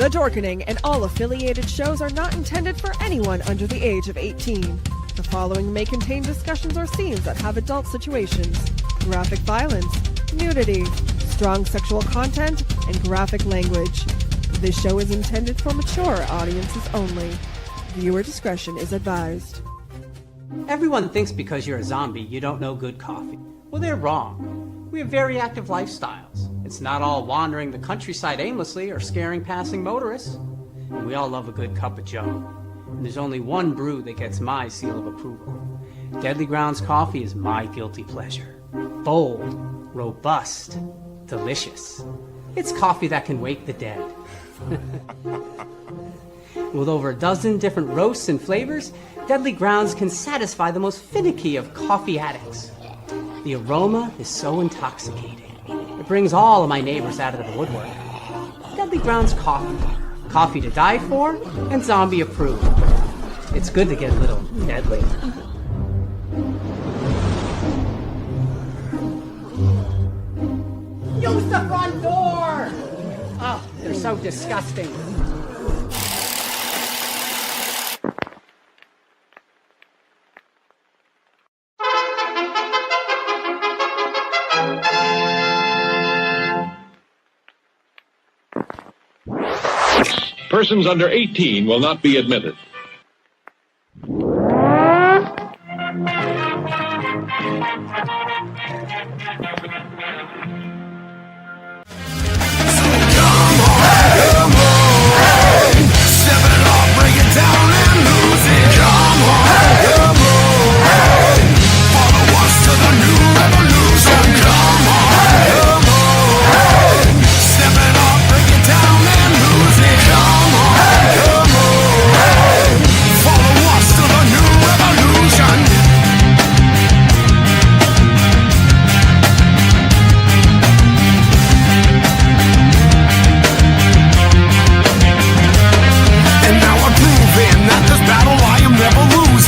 The Dorkening and all affiliated shows are not intended for anyone under the age of 18. The following may contain discussions or scenes that have adult situations, graphic violence, nudity, strong sexual content, and graphic language. This show is intended for mature audiences only. Viewer discretion is advised. Everyone thinks because you're a zombie, you don't know good coffee. Well, they're wrong. We have very active lifestyles. It's not all wandering the countryside aimlessly or scaring passing motorists. And we all love a good cup of joe. And there's only one brew that gets my seal of approval. Deadly Grounds coffee is my guilty pleasure. Bold, robust, delicious. It's coffee that can wake the dead. With over a dozen different roasts and flavors, Deadly Grounds can satisfy the most finicky of coffee addicts. The aroma is so intoxicating. It brings all of my neighbors out of the woodwork. Deadly Grounds coffee. Coffee to die for and zombie approved. It's good to get a little deadly. Use the front door! Oh, they're so disgusting. Persons under 18 will not be admitted.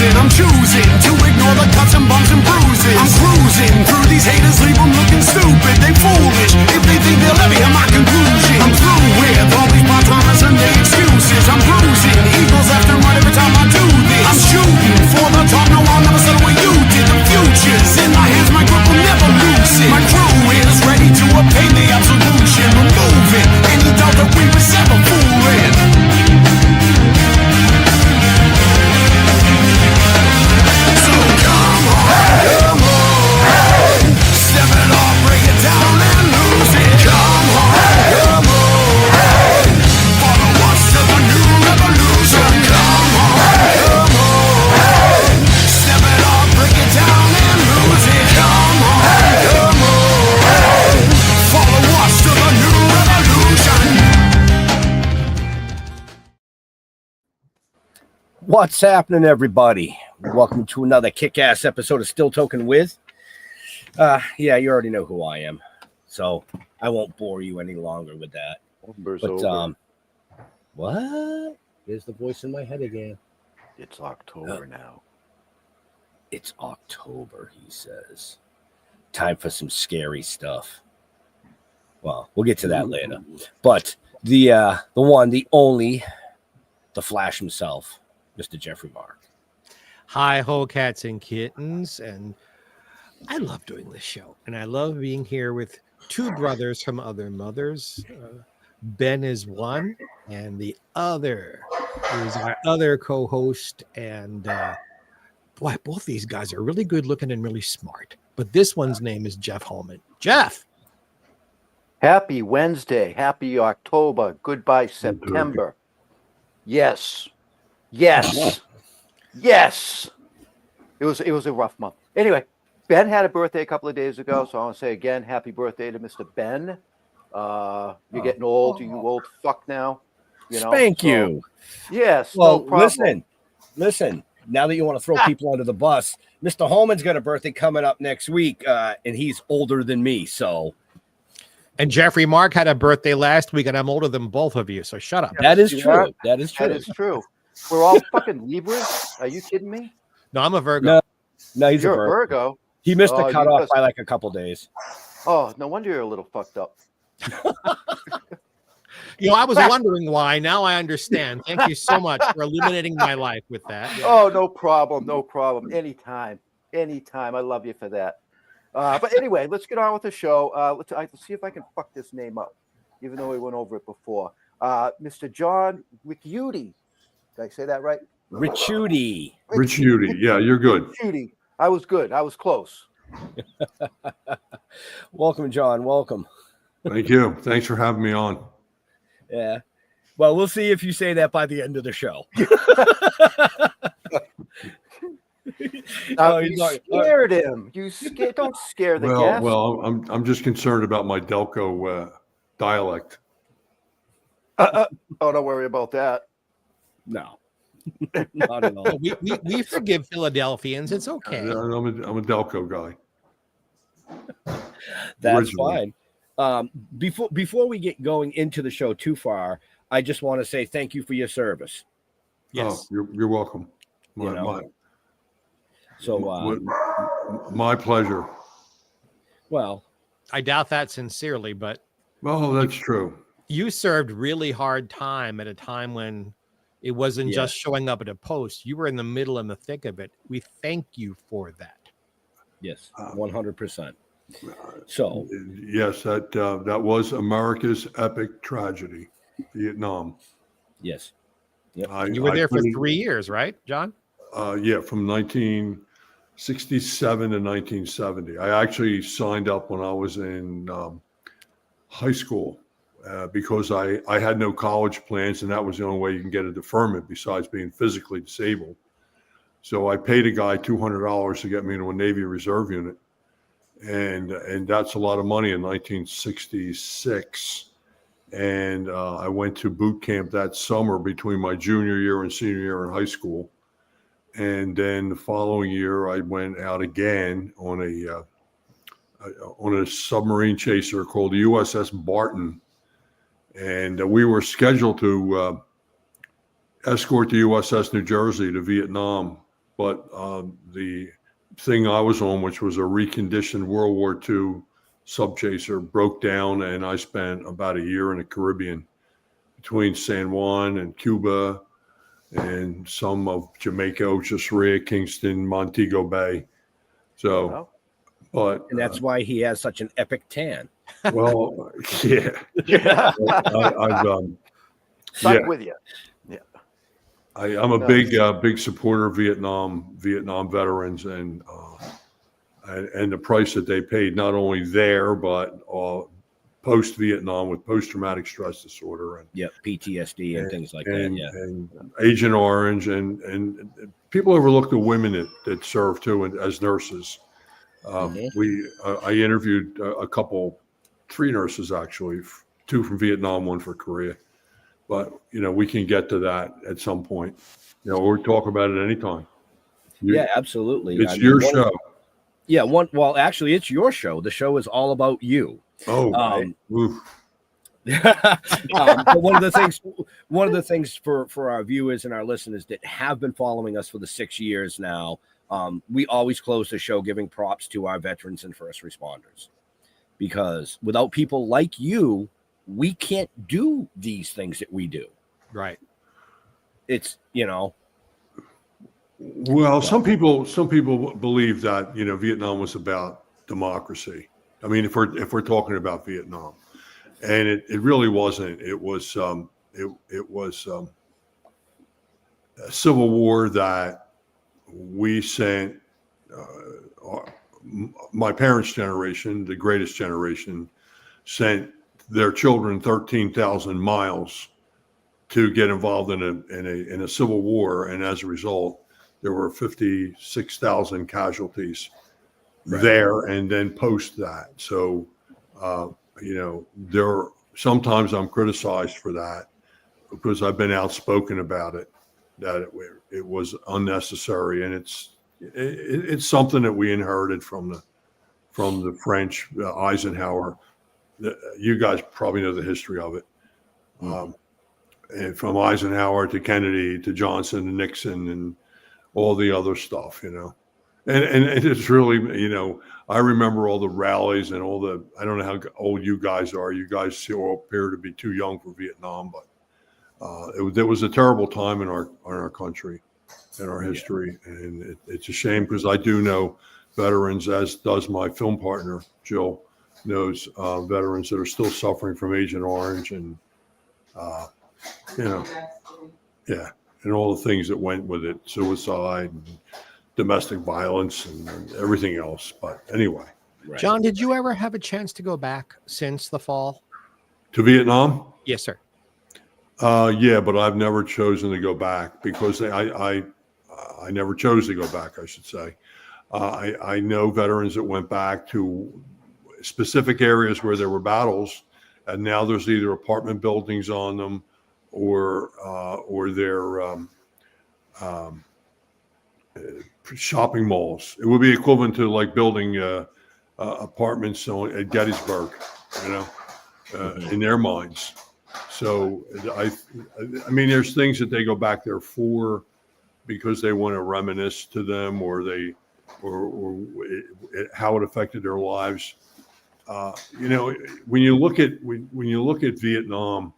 I'm choosing to ignore the cuts and bumps and bruises. I'm cruising through these haters, leave them looking stupid. They foolish if they think they'll ever hear my conclusion. I'm through with all these part-timers and their excuses. I'm bruising eagles left and right every time I do this. I'm shooting for the top, no I'll never settle where you did. The future's in my hands, my grip will never loosen. My crew is ready to obtain the absolution, removing any doubt that we was ever fooling. What's happening, everybody? Welcome to another kick-ass episode of Still Toking with. Yeah, you already know who I am, so I won't bore you any longer with that. But what? There's the voice in my head again. It's October now. It's October, he says. Time for some scary stuff. Well, we'll get to that later. But the one, the only, the Flash himself, Mr. Jeffrey Mark. Hi ho, cats and kittens, and I love doing this show, and I love being here with two brothers from other mothers. Ben is one, and the other is our other co-host, and boy, both these guys are really good looking and really smart, but this one's name is Jeff Holman. Jeff! Happy Wednesday, happy October, goodbye September. Yes. Yes. Yes. It was a rough month. Anyway, Ben had a birthday a couple of days ago, so I want to say again, happy birthday to Mr. Ben. You're getting old, you old fuck now. You know. Thank you. Yes. Well, no problem. listen. Now that you want to throw people under the bus, Mr. Holman's got a birthday coming up next week, and he's older than me, so. And Jeffrey Mark had a birthday last week, and I'm older than both of you, so shut up. That is true. That is true. That is true. We're all fucking Libras. Are you kidding me? No, I'm a Virgo. No, he's You're a Virgo. He missed the cutoff by like a couple days. Oh, no wonder you're a little fucked up. I was wondering why. Now I understand. Thank you so much for illuminating my life with that. Yeah. Oh, no problem. No problem. Anytime. Anytime. I love you for that. But anyway, let's get on with the show. Let's see if I can fuck this name up, even though we went over it before. Mr. Jhn Ricciutti. Did I say that right? Ricciutti. Ricciutti. Yeah, you're good. Ricciutti. I was good. I was close. Welcome, John. Welcome. Thank you. Thanks for having me on. Yeah. Well, we'll see if you say that by the end of the show. You scared him. Don't scare the guest. Well, I'm just concerned about my Delco dialect. Oh, don't worry about that. No. Not at all. We forgive Philadelphians. It's okay. I'm a Delco guy. That's Originally. fine. Before we get going into the show too far, I just want to say thank you for your service. Yes. Oh, you're welcome. My pleasure. Well, I doubt that sincerely, but well, that's true. You served really hard time at a time when it wasn't just showing up at a post. You were in the middle and the thick of it. We thank you for that. Yes, 100%. So yes, that was America's epic tragedy, Vietnam. Yes. Yep. You were there for 3 years, right, John? Yeah, from 1967 to 1970. I actually signed up when I was in high school because I had no college plans, and that was the only way you can get a deferment besides being physically disabled. So I paid a guy $200 to get me into a Navy Reserve unit, and that's a lot of money in 1966. And I went to boot camp that summer between my junior year and senior year in high school. And then the following year, I went out again on a submarine chaser called the USS Barton. And we were scheduled to escort the USS New Jersey to Vietnam. But the thing I was on, which was a reconditioned World War II subchaser, broke down, and I spent about a year in the Caribbean between San Juan and Cuba and some of Jamaica, Ocean, Kingston, Montego Bay. So, but and that's why he has such an epic tan. Well, yeah. I've stuck with you. Yeah. I'm a big supporter of Vietnam veterans and the price that they paid, not only there, but post-Vietnam with post-traumatic stress disorder and PTSD and things like that. And Agent Orange and people overlook the women that serve too as nurses. I interviewed three nurses actually, 2 from Vietnam, 1 for Korea. But we can get to that at some point. Or talk about it anytime. Absolutely. It's your show. Well, actually, it's your show. The show is all about you. Oh, but one of the things for our viewers and our listeners that have been following us for the 6 years now, we always close the show giving props to our veterans and first responders, because without people like you, we can't do these things that we do. Right. It's Well, some people believe that Vietnam was about democracy. I mean, if we're talking about Vietnam, and it really wasn't. It was a civil war that we sent. My parents' generation, the greatest generation, sent their children 13,000 miles to get involved in a civil war, and as a result, there were 56,000 casualties there, and then post that. So, sometimes I'm criticized for that because I've been outspoken about it, that it was unnecessary, and it's something that we inherited from the French, Eisenhower. You guys probably know the history of it. And from Eisenhower to Kennedy to Johnson and Nixon and all the other stuff, And it's really, I remember all the rallies and all the, I don't know how old you guys are. You guys still appear to be too young for Vietnam, but it was a terrible time in our country, in our history. And it's a shame because I do know veterans, as does my film partner, Jill, knows veterans that are still suffering from Agent Orange and, yeah, and all the things that went with it, suicide and domestic violence and everything else. But anyway. Right. John, did you ever have a chance to go back since the fall? To Vietnam? Yes, sir. Yeah, but I've never chosen to go back because I never chose to go back, I should say. I know veterans that went back to specific areas where there were battles, and now there's either apartment buildings on them or they're shopping malls. It would be equivalent to like building apartments at Gettysburg, in their minds. So I mean, there's things that they go back there for because they want to reminisce to them, or how it affected their lives. When you look at Vietnam,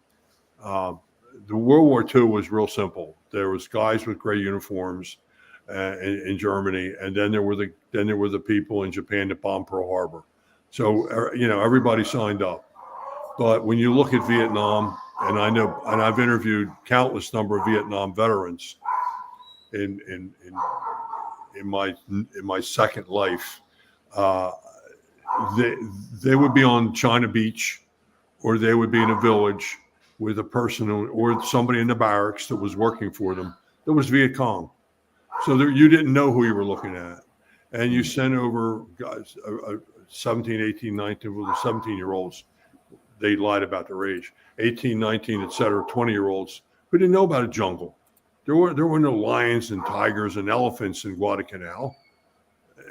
the World War II was real simple. There was guys with gray uniforms in Germany, and then there were the people in Japan that bombed Pearl Harbor. So everybody signed up. But when you look at Vietnam, and I've interviewed countless number of Vietnam veterans in my second life, they would be on China Beach, or they would be in a village with a person or somebody in the barracks that was working for them that was Viet Cong. So you didn't know who you were looking at. And you sent over guys, 17, 18, 19, well, the 17-year-olds, they lied about their age, 18, 19, et cetera, 20-year-olds who didn't know about a jungle. There were no lions and tigers and elephants in Guadalcanal.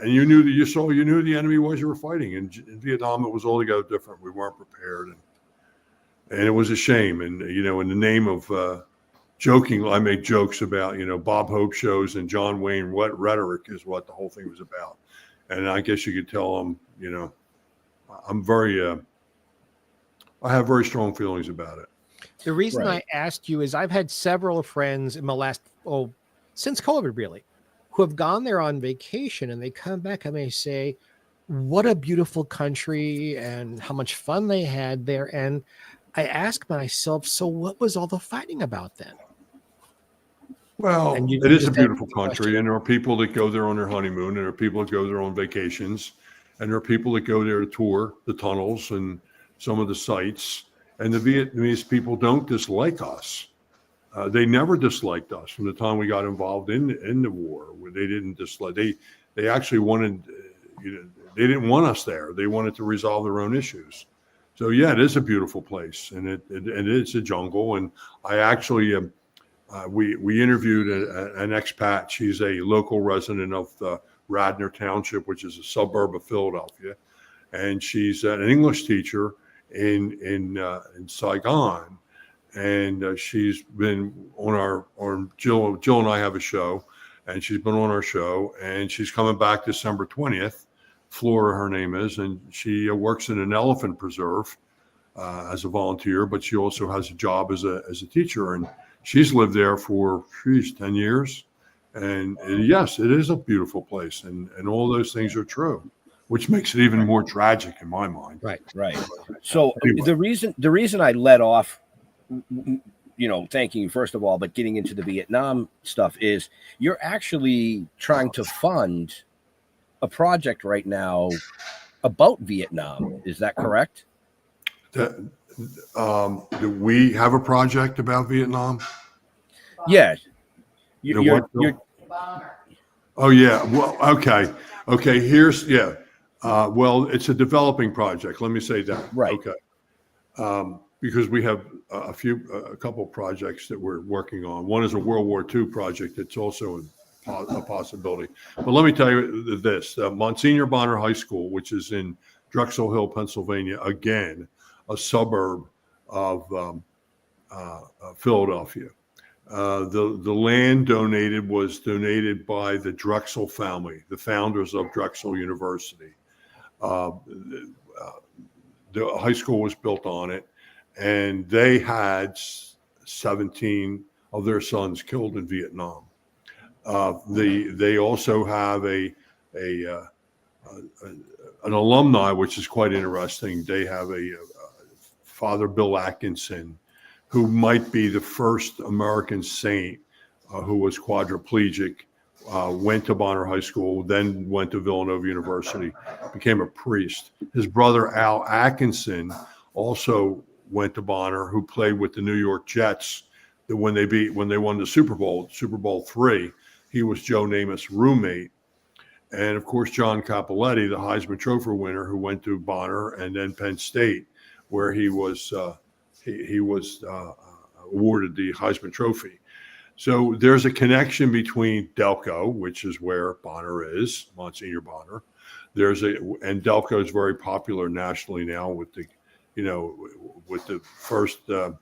And you knew who the enemy was you were fighting. In Vietnam, it was altogether different. We weren't prepared. And it was a shame. And, in the name of joking, I make jokes about, Bob Hope shows and John Wayne rhetoric is what the whole thing was about. And I guess you could tell them, I'm I have very strong feelings about it. The reason I asked you is I've had several friends in the last, since COVID really, who have gone there on vacation, and they come back and they say, what a beautiful country and how much fun they had there. And I ask myself, so what was all the fighting about then? Well, it is a beautiful country, and there are people that go there on their honeymoon, and there are people that go there on vacations, and there are people that go there to tour the tunnels and some of the sites. And the Vietnamese people don't dislike us. They never disliked us from the time we got involved in the war. They didn't dislike. They actually wanted, they didn't want us there. They wanted to resolve their own issues. So yeah, it is a beautiful place, and it is a jungle. And I actually, we interviewed an expat. She's a local resident of Radnor Township, which is a suburb of Philadelphia, and she's an English teacher in Saigon. And she's been on Jill and I have a show, and she's been on our show, and she's coming back December 20th. Flora, her name is, and she works in an elephant preserve as a volunteer, but she also has a job as a teacher, and she's lived there for 10 years. And yes, it is a beautiful place, and all those things are true, which makes it even more tragic in my mind. Right. So anyway. the reason I let off, thanking you first of all, but getting into the Vietnam stuff is you're actually trying to fund a project right now about Vietnam. Is that correct? Do we have a project about Vietnam? Yeah. Oh yeah. Well, okay. Well, it's a developing project. Let me say that. Right. Okay. Because we have a couple projects that we're working on. One is a World War II project. It's also a possibility. But let me tell you this: Monsignor Bonner High School, which is in Drexel Hill, Pennsylvania, again, a suburb of Philadelphia. The land was donated by the Drexel family, the founders of Drexel University. The high school was built on it, and they had 17 of their sons killed in Vietnam. They also have an alumni, which is quite interesting. They have a Father Bill Atkinson, who might be the first American saint who was quadriplegic, went to Bonner High School, then went to Villanova University, became a priest. His brother Al Atkinson also went to Bonner, who played with the New York Jets. That when they won the Super Bowl III, he was Joe Namath's roommate. And of course, John Cappelletti, the Heisman Trophy winner, who went to Bonner and then Penn State, where he was awarded the Heisman Trophy. So there's a connection between Delco, which is where Bonner is, Monsignor Bonner. And Delco is very popular nationally now with the first the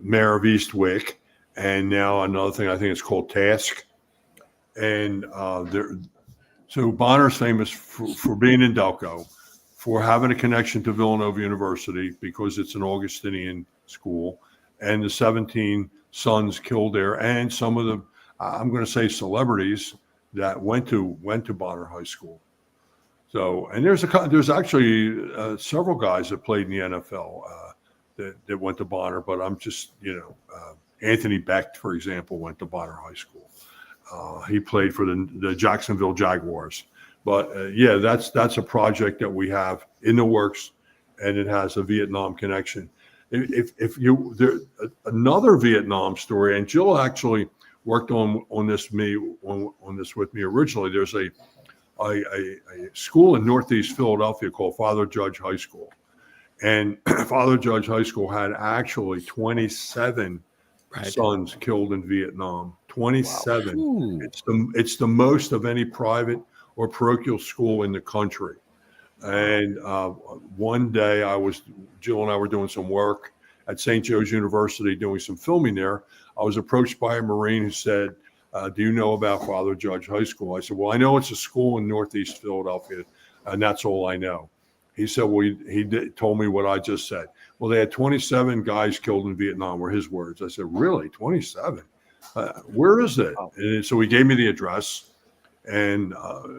mayor of Eastwick, and now another thing I think it's called Task. And so Bonner's famous for being in Delco, for having a connection to Villanova University because it's an Augustinian school, and the 17 sons killed there, and some of the, I'm going to say, celebrities that went to Bonner High School. So, and there's actually several guys that played in the NFL that went to Bonner, but I'm just, Anthony Becht, for example, went to Bonner High School. He played for the Jacksonville Jaguars. But that's a project that we have in the works, and it has a Vietnam connection. Another Vietnam story, and Jill actually worked on this with me originally. There's a school in Northeast Philadelphia called Father Judge High School, and Father Judge High School had actually 27 sons killed in Vietnam. 27. Wow. It's the most of any private or parochial school in the country. And one day Jill and I were doing some work at St. Joe's University doing some filming there. I was approached by a Marine who said, do you know about Father Judge High School? I said, well, I know it's a school in Northeast Philadelphia, and that's all I know. He said, well, told me what I just said. Well, they had 27 guys killed in Vietnam, were his words. I said, really, 27? Where is it? And so he gave me the address. And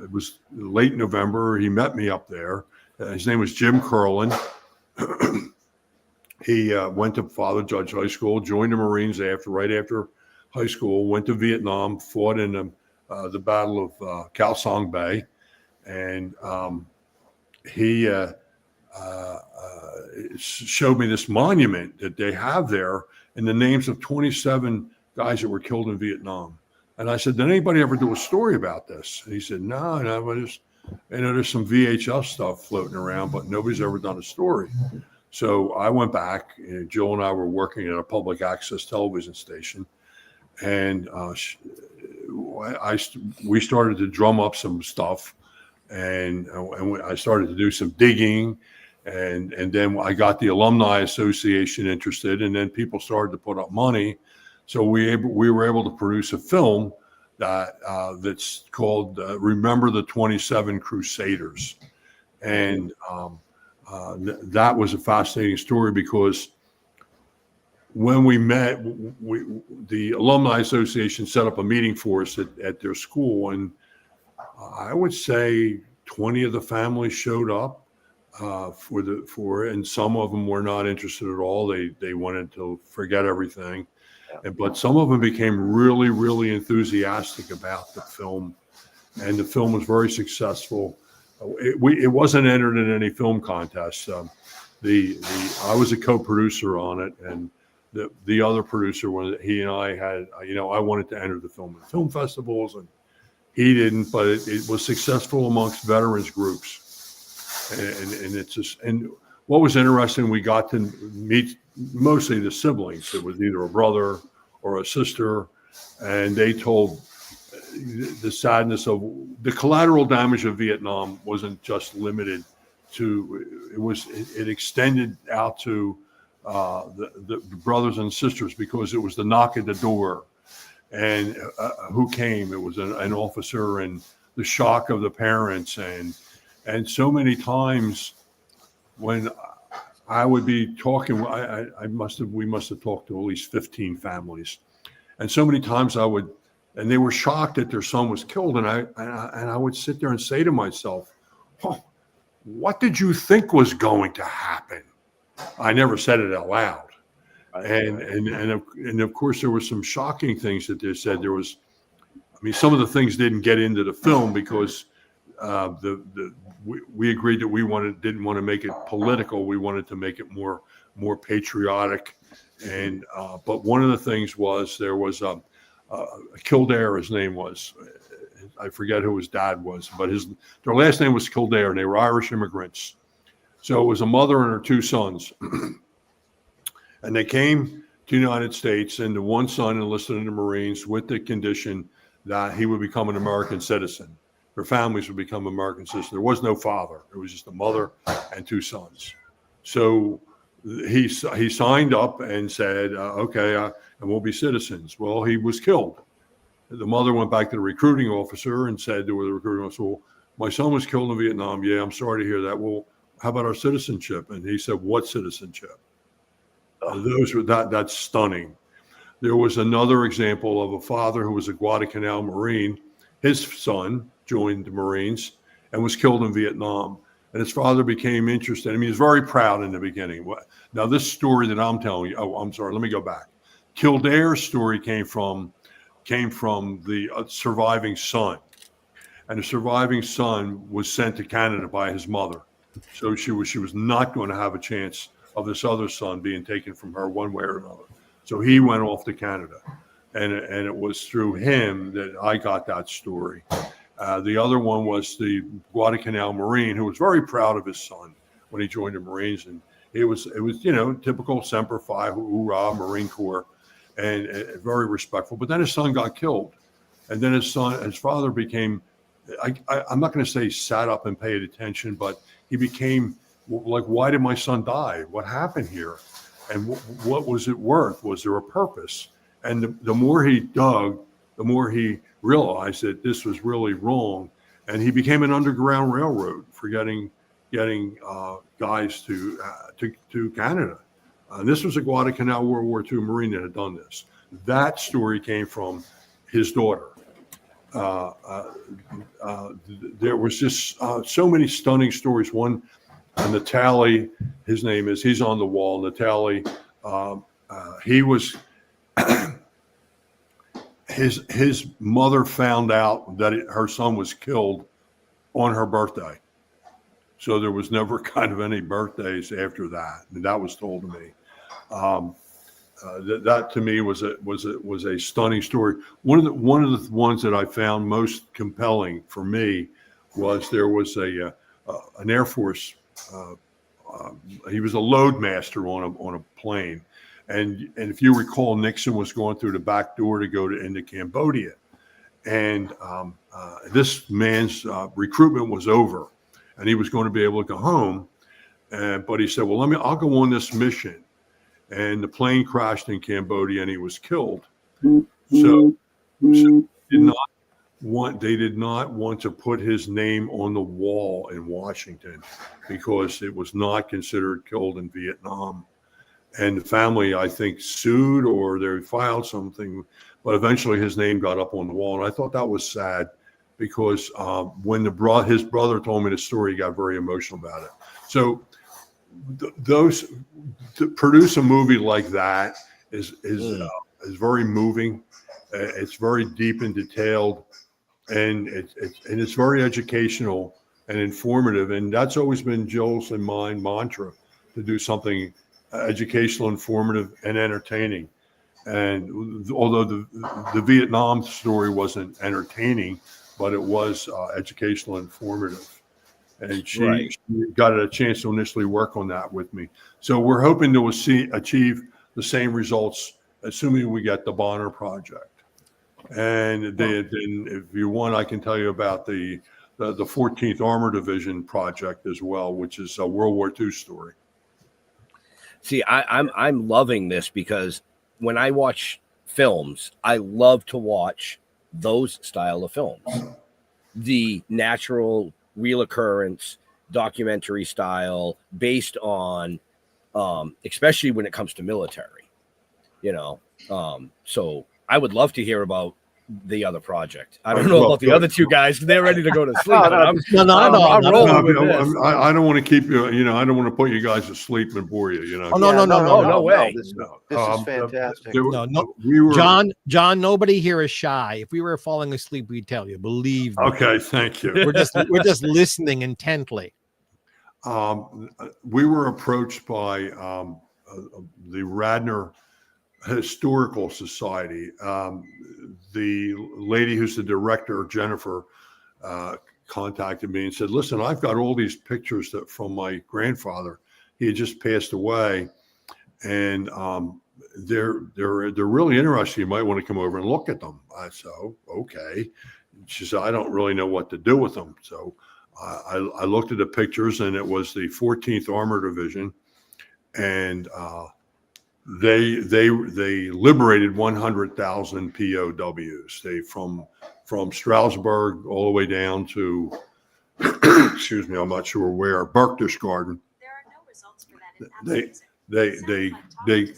it was late November. He met me up there. His name was Jim Curlin. He went to Father Judge High School, joined the Marines right after high school, went to Vietnam, fought in the Battle of Khao Sang Bay. And he showed me this monument that they have there in the names of 27 guys that were killed in Vietnam. And I said, did anybody ever do a story about this? And he said, no, there's some VHS stuff floating around, but nobody's ever done a story. So I went back, and Jill and I were working at a public access television station, and we started to drum up some stuff, and I started to do some digging, and then I got the Alumni Association interested, and then people started to put up money. So we were able to produce a film that's called Remember the 27 Crusaders. And that was a fascinating story because when we met, the Alumni Association set up a meeting for us at their school. And I would say 20 of the families showed up and some of them were not interested at all. They wanted to forget everything. But some of them became really, really enthusiastic about the film, and the film was very successful. It wasn't entered in any film contest. I was a co-producer on it, and the other producer, he and I had, I wanted to enter the film in film festivals, and he didn't. But it was successful amongst veterans groups, and it's just what was interesting, we got to meet mostly the siblings. It was either a brother or a sister, and they told the sadness of the collateral damage of Vietnam wasn't just limited to, it extended out to the brothers and sisters, because it was the knock at the door, and who came? It was an officer, and the shock of the parents, and so many times when I would be talking, we must have talked to at least 15 families, and so many times and they were shocked that their son was killed, and I would sit there and say to myself, oh, what did you think was going to happen? I never said it out loud. And of course, there were some shocking things that they said. Some of the things didn't get into the film because we agreed that we didn't want to make it political. We wanted to make it more patriotic. And but one of the things was there was Kildare, his name was. I forget who his dad was, but their last name was Kildare, and they were Irish immigrants. So it was a mother and her two sons. And they came to the United States, and the one son enlisted in the Marines with the condition that he would become an American citizen. Their families would become American citizens. There was no father. It was just a mother and two sons. So he signed up and said, okay, and we'll be citizens. Well, he was killed. The mother went back to the recruiting officer and said to the recruiting officer, well, my son was killed in Vietnam. Yeah, I'm sorry to hear that. Well, how about our citizenship? And he said, what citizenship? That's stunning. There was another example of a father who was a Guadalcanal Marine. His son joined the Marines and was killed in Vietnam. And his father became interested. He was very proud in the beginning. Now, this story that I'm telling you, I'm sorry, let me go back. Kildare's story came from the surviving son. And the surviving son was sent to Canada by his mother. So she was not going to have a chance of this other son being taken from her one way or another. So he went off to Canada. And it was through him that I got that story. The other one was the Guadalcanal Marine, who was very proud of his son when he joined the Marines. And it was typical Semper Fi, hoorah, Marine Corps, and very respectful. But then his son got killed. And then his father became, I'm not going to say sat up and paid attention, but he became like, why did my son die? What happened here? And what was it worth? Was there a purpose? And the more he dug, the more he realized that this was really wrong. And he became an underground railroad for getting guys to Canada. This was a Guadalcanal World War II Marine that had done this. That story came from his daughter. There was just so many stunning stories. One, Natali, his name is, he's on the wall. Natali, he was, his mother found out that her son was killed on her birthday. So there was never kind of any birthdays after that. And that was told to me. That to me was a stunning story. One of the ones that I found most compelling for me was there was an Air Force. He was a load master on a plane, and if you recall, Nixon was going through the back door to go into Cambodia, and this man's recruitment was over, and he was going to be able to go home, but he said, "Well, I'll go on this mission." And the plane crashed in Cambodia, and he was killed. So they did not want to put his name on the wall in Washington because it was not considered killed in Vietnam. And the family, I think, sued or they filed something, but eventually his name got up on the wall. And I thought that was sad because when his brother told me the story, he got very emotional about it. So to produce a movie like that is very moving. It's very deep and detailed, and it's very educational and informative. And that's always been Joel's and mine mantra, to do something educational, informative, and entertaining. And although the Vietnam story wasn't entertaining, but it was educational and informative. And she got a chance to initially work on that with me. So we're hoping to achieve the same results, assuming we get the Bonner project. And then if you want, I can tell you about the 14th Armor Division project as well, which is a World War II story. See, I'm loving this because when I watch films, I love to watch those style of films. The natural, real occurrence, documentary style, based on, especially when it comes to military, So I would love to hear about the other project. I don't know about the other two guys. They're ready to go to sleep. I'm rolling with this. I don't want to keep you. I don't want to put you guys to sleep and bore you. Oh, no way. This is fantastic. No. We were John. Nobody here is shy. If we were falling asleep, we'd tell you. Believe me. Okay, thank you. We're just listening intently. We were approached by the Radnor Historical Society. The lady who's the director, Jennifer, contacted me and said, "Listen, I've got all these pictures from my grandfather. He had just passed away, and they're really interesting. You might want to come over and look at them." I said, "Oh, okay." She said, "I don't really know what to do with them." So I looked at the pictures, and it was the 14th Armored Division, and they liberated 100,000 POWs. They from Strasbourg all the way down to excuse me, I'm not sure where, Berchtesgaden. There are no results for that. They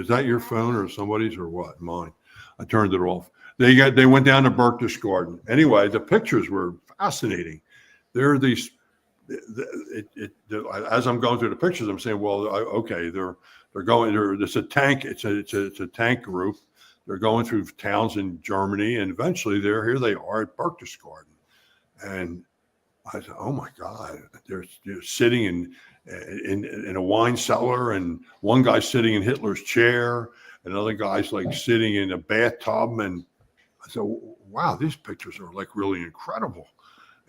is that your phone or somebody's or what? Mine. I turned it off. They went down to Berchtesgaden. Anyway, the pictures were fascinating. There are these. As I'm going through the pictures, I'm saying, well, okay, they're going. It's a tank. It's a tank group. They're going through towns in Germany, and eventually here they are at Berchtesgaden, and I said, oh my God, they're sitting in a wine cellar, and one guy's sitting in Hitler's chair, and another guy's like sitting in a bathtub, and I said, wow, these pictures are like really incredible.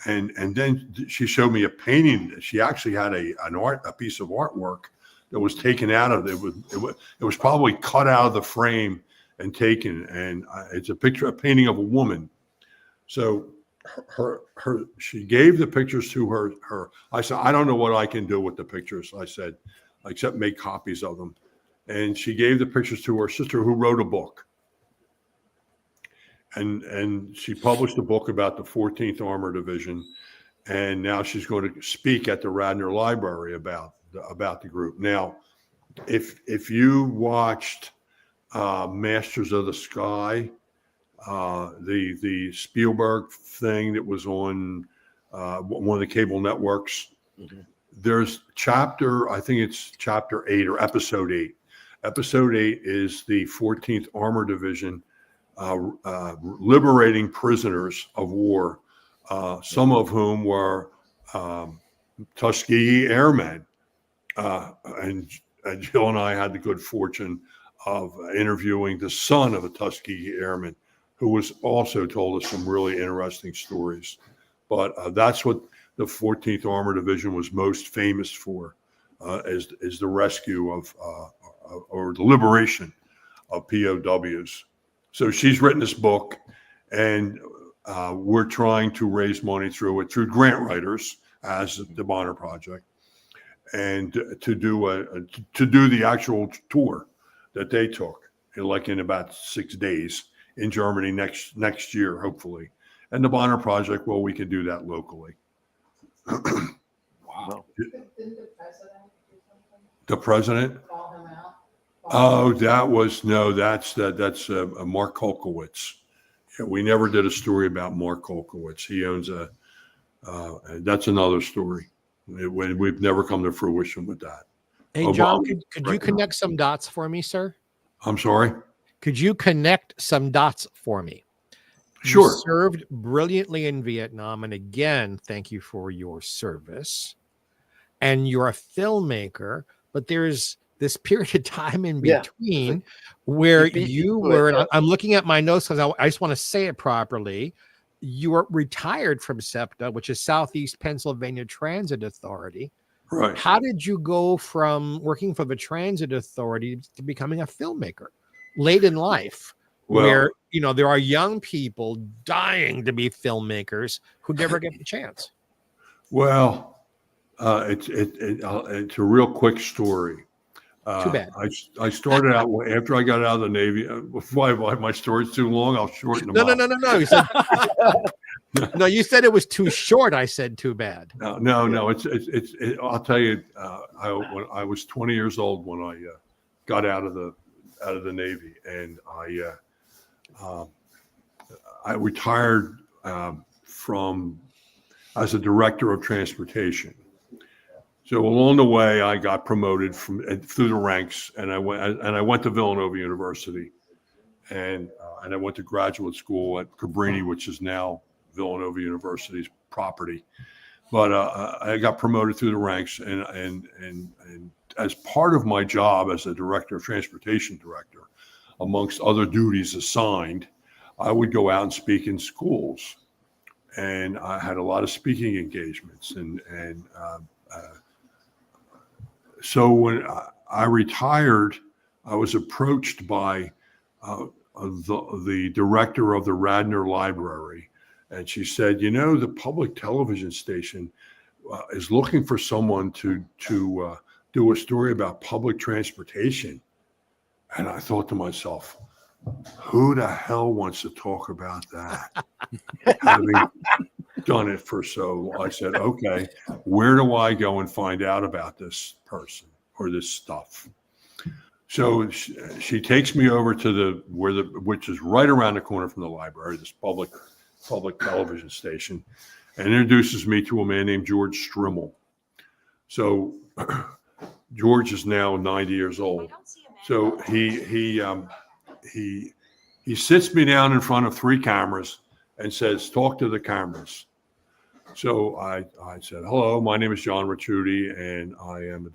And then she showed me a painting. She actually had a piece of artwork that was taken out of it. It was probably cut out of the frame and taken. And it's a painting of a woman. So she gave the pictures to her. I said, I don't know what I can do with the pictures. I said, except make copies of them. And she gave the pictures to her sister, who wrote a book. And she published a book about the 14th Armored Division, and now she's going to speak at the Radnor Library about the group. Now, if you watched Masters of the Sky, the Spielberg thing that was on one of the cable networks, there's I think it's chapter 8 or episode 8. Episode 8 is the 14th Armored Division liberating prisoners of war, some of whom were Tuskegee Airmen. And Jill and I had the good fortune of interviewing the son of a Tuskegee Airman, who was also told us some really interesting stories. But that's what the 14th Armored Division was most famous for, is the rescue of or the liberation of POWs. So she's written this book, and we're trying to raise money through grant writers as the Bonner Project, and to do the actual tour that they took, in about 6 days in Germany next year, hopefully. And the Bonner Project, well, we can do that locally. Wow. The president? Oh, that's Mark Kolkowitz. Yeah, we never did a story about Mark Kolkowitz. He owns that's another story. We've never come to fruition with that. Hey, John, could you connect some dots for me, sir? I'm sorry? Could you connect some dots for me? Sure. You served brilliantly in Vietnam. And again, thank you for your service. And you're a filmmaker, but there's this period of time in between where you were, and I'm looking at my notes because I just want to say it properly. You were retired from SEPTA, which is Southeast Pennsylvania Transit Authority. Right. How did you go from working for the Transit Authority to becoming a filmmaker late in life, where there are young people dying to be filmmakers who never get the chance? Well, it's a real quick story. Too bad. I started out after I got out of the Navy. Why my story's too long? I'll shorten them up. No. You said, no, you said it was too short. I said too bad. No. It's I'll tell you. When I was 20 years old when I got out of the Navy, and I retired from as a director of transportation. So along the way, I got promoted through the ranks, and I went to Villanova University, and I went to graduate school at Cabrini, which is now Villanova University's property. But I got promoted through the ranks, and as part of my job as a director of transportation director, amongst other duties assigned, I would go out and speak in schools, and I had a lot of speaking engagements, so when I retired, I was approached by the director of the Radnor Library, and she said, the public television station is looking for someone to do a story about public transportation. And I thought to myself, who the hell wants to talk about that? Having done it for so long, I said, okay, where do I go and find out about this person or this stuff? So she takes me over to which is right around the corner from the library, this public television station, and introduces me to a man named George Strimmel. So George is now 90 years old. So he sits me down in front of 3 cameras and says, talk to the cameras. So I said, hello, my name is Jhn Ricciutti, and I am a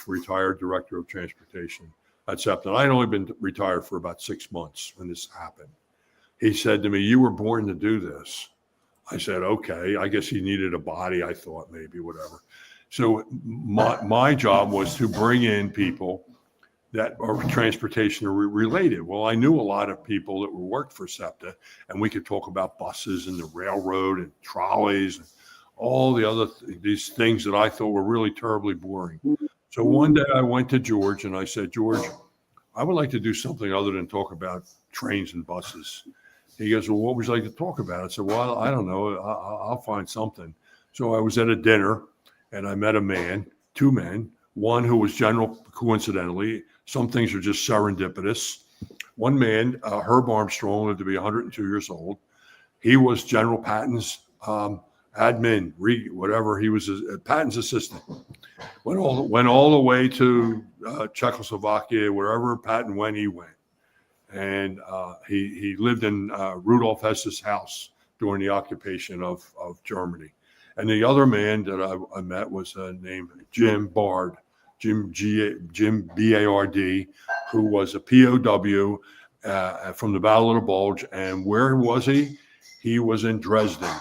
retired director of transportation at SEPTA. I'd only been retired for about 6 months when this happened. He said to me, you were born to do this. I said, okay, I guess he needed a body, I thought, maybe, whatever. So my job was to bring in people that are transportation related. Well, I knew a lot of people that worked for SEPTA, and we could talk about buses and the railroad and trolleys and all the other these things that I thought were really terribly boring. So one day I went to George and I said, George, I would like to do something other than talk about trains and buses. He goes, well, what would you like to talk about? I said, well, I don't know. I'll find something. So I was at a dinner and I met 2 men, one who was general, coincidentally. Some things are just serendipitous. One man, Herb Armstrong, lived to be 102 years old. He was General Patton's admin, whatever. He was Patton's assistant. Went all the way to Czechoslovakia, wherever Patton went, he went. And he lived in Rudolf Hess's house during the occupation of Germany. And the other man that I met was named Jim Bard. Jim B-A-R-D, who was a POW from the Battle of the Bulge. And where was he? He was in Dresden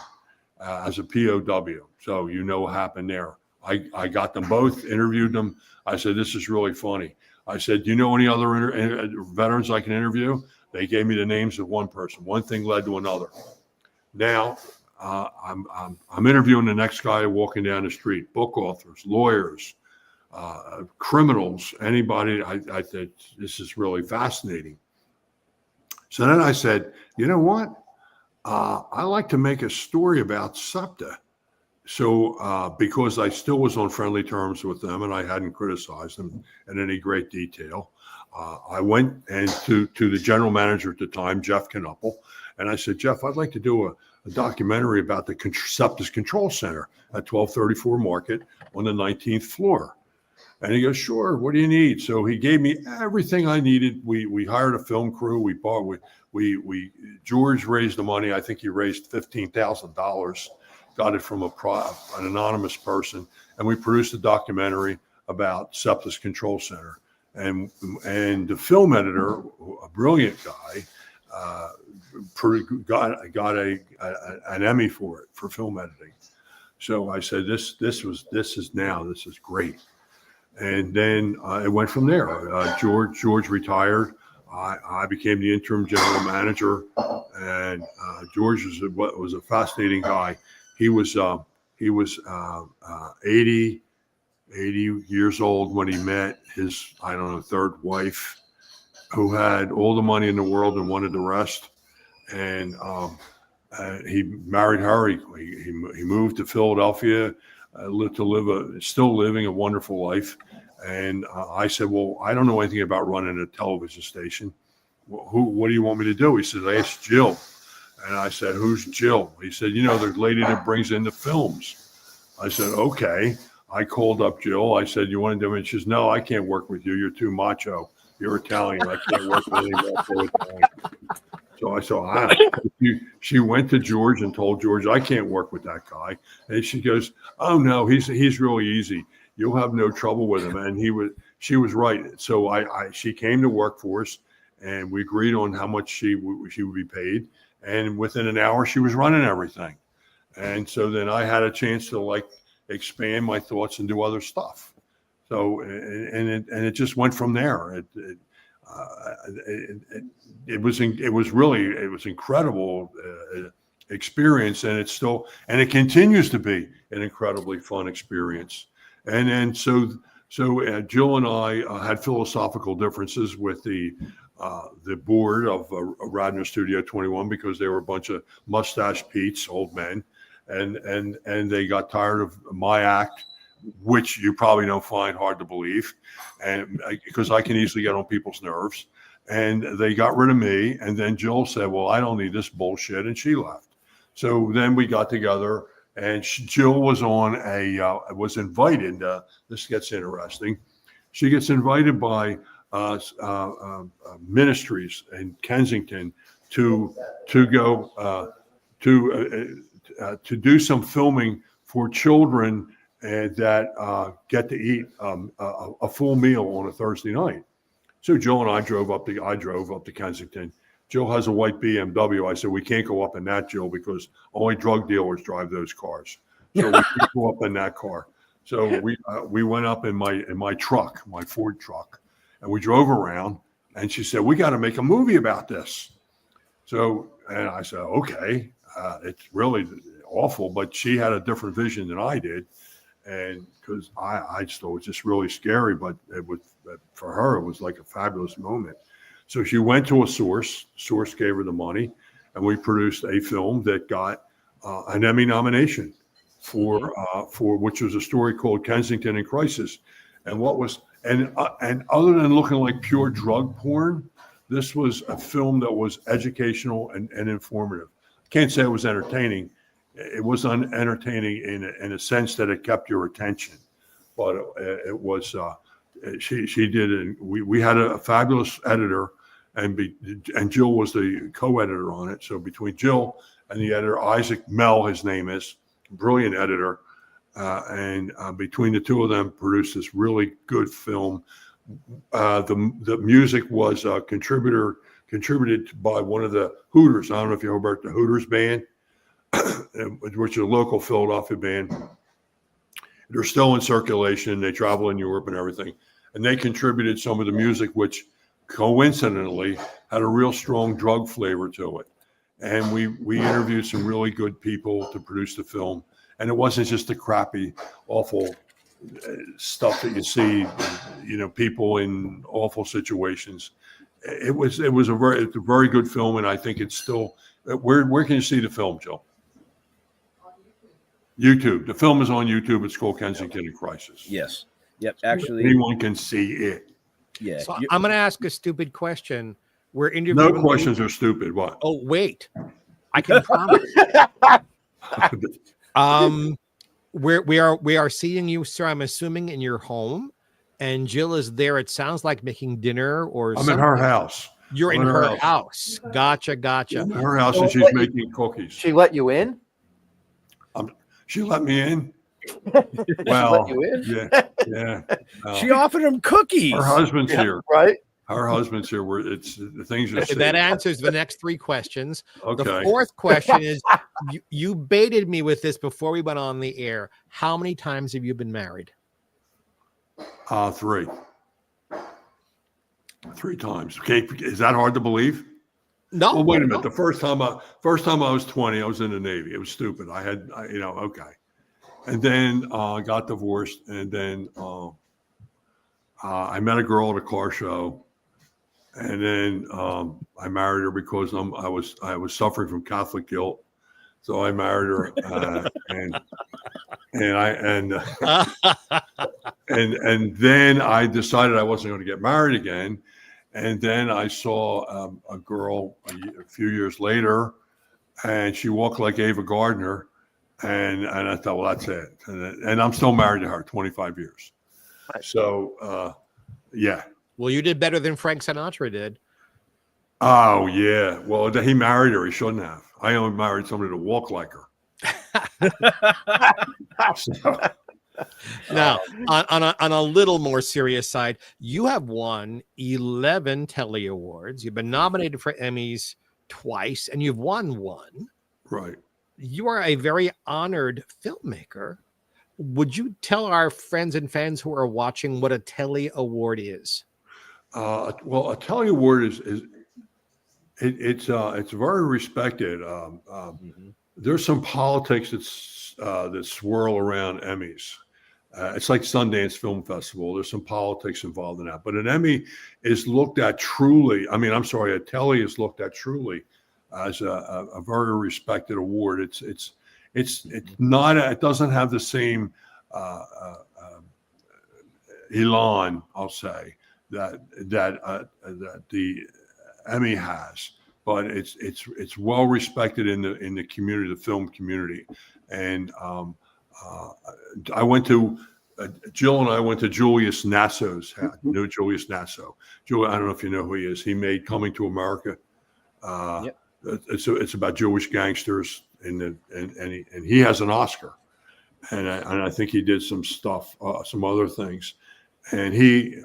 as a POW. So you know what happened there. I got them both, interviewed them. I said, this is really funny. I said, do you know any other veterans I can interview? They gave me the names of one person. One thing led to another. Now, I'm interviewing the next guy walking down the street, book authors, lawyers, criminals, anybody. I said, this is really fascinating. So then I said, you know what? I like to make a story about SEPTA. So because I still was on friendly terms with them and I hadn't criticized them in any great detail, I went to the general manager at the time, Jeff Knuppel, and I said, Jeff, I'd like to do a documentary about the SEPTA's control center at 1234 Market on the 19th floor. And he goes, sure, what do you need? So he gave me everything I needed. We hired a film crew. We George raised the money. I think he raised $15,000, got it from an anonymous person. And we produced a documentary about SEPTA's control center. And the film editor, a brilliant guy, got an Emmy for it, for film editing. So I said, this is great. And then it went from there. George retired. I became the interim general manager, and George was a fascinating guy. He was 80. 80 years old when he met his, I don't know, third wife, who had all the money in the world and wanted the rest. And he married her. He moved to Philadelphia, still living a wonderful life. And I said, well, I don't know anything about running a television station. What do you want me to do? He said, ask Jill. And I said, who's Jill? He said, you know, the lady that brings in the films. I said, okay. I called up Jill. I said, you want to do it? She says, no, I can't work with you. You're too macho. You're Italian. I can't work with anyone. So I said, she went to George and told George, I can't work with that guy. And she goes, oh no, he's really easy. You'll have no trouble with him. And she was right. So she came to work for us, and we agreed on how much she would be paid. And within an hour, she was running everything. And so then I had a chance to expand my thoughts and do other stuff. So it just went from there. It was incredible experience, and it continues to be an incredibly fun experience. And then so Jill and I had philosophical differences with the board of Radnor Studio 21, because they were a bunch of mustache Pete's, old men, and they got tired of my act, which you probably don't find hard to believe, and because I can easily get on people's nerves. And they got rid of me. And then Jill said, well, I don't need this bullshit. And she left. So then we got together, and Jill was was invited. This gets interesting. She gets invited by ministries in Kensington to go to do some filming for children that get to eat a full meal on a Thursday night. So Jill and I drove up to Kensington. Jill has a white BMW. I said, we can't go up in that, Jill, because only drug dealers drive those cars. So we can't go up in that car. So we went up in my truck, my Ford truck, and we drove around. And she said, we got to make a movie about this. So, and I said, okay, it's really awful, but she had a different vision than I did. And because I just thought it was just really scary, but for her, it was like a fabulous moment. So she went to a source gave her the money, and we produced a film that got an Emmy nomination for which was a story called Kensington in Crisis. And and other than looking like pure drug porn, this was a film that was educational and informative. Can't say it was entertaining. It was entertaining in a sense that it kept your attention, but it was. She did it. We had a fabulous editor, and Jill was the co-editor on it. So between Jill and the editor, Isaac Mell, his name is, brilliant editor, and between the two of them, produced this really good film. The music was contributed by one of the Hooters. I don't know if you know about the Hooters band, which is a local Philadelphia band. They're still in circulation. They travel in Europe and everything. And they contributed some of the music, which coincidentally had a real strong drug flavor to it. And we interviewed some really good people to produce the film. And it wasn't just the crappy, awful stuff that you see, people in awful situations. It was a very good film. And I think it's still, where can you see the film, Joe? YouTube. The film is on YouTube. It's called Kensington in Crisis. Yes. Yep. Actually, anyone can see it. Yeah. So I'm going to ask a stupid question. We're interviewing. No questions are stupid. What? Oh, wait. I can promise. We are seeing you, sir. I'm assuming in your home, and Jill is there. It sounds like making dinner or. I'm in her house. You're in her house. Gotcha. In her house, and she's making cookies. She let you in? She let me in. Well, yeah. She offered him cookies. Her husband's here, right? Her husband's here. Where it's the things you say. That answers the next three questions. Okay. The fourth question is: you baited me with this before we went on the air. How many times have you been married? 3. 3 times. Okay, is that hard to believe? No. Well, wait a minute. The first time I was 20, I was in the Navy. It was stupid. Okay. and then got divorced, and then I met a girl at a car show, and then I married her because I was suffering from Catholic guilt, so I married her, and then I decided I wasn't going to get married again, and then I saw a girl a few years later, and she walked like Ava Gardner, and I thought, well, that's it, and I'm still married to her, 25 years. So, yeah. Well, you did better than Frank Sinatra did. Oh, yeah. Well, he married her. He shouldn't have. I only married somebody to walk like her. Now, on a little more serious side, you have won 11 Telly Awards. You've been nominated for Emmys twice, and you've won one. Right. You are a very honored filmmaker. Would you tell our friends and fans who are watching what a Telly Award is? Well, a Telly Award it's very respected. There's some politics that swirl around Emmys. It's like Sundance Film Festival. There's some politics involved in that. But an Emmy is looked at truly. I mean, I'm sorry, a Telly is looked at truly as a very respected award. It's not. It doesn't have the same elan, I'll say, that the Emmy has. But it's well respected in the community, the film community, and I went to Jill and I went to Julius Nasso's house. You know Julius Nasso? I don't know if you know who he is. He made Coming to America. Yep. It's about Jewish gangsters, and he has an Oscar, and I think he did some stuff, some other things, and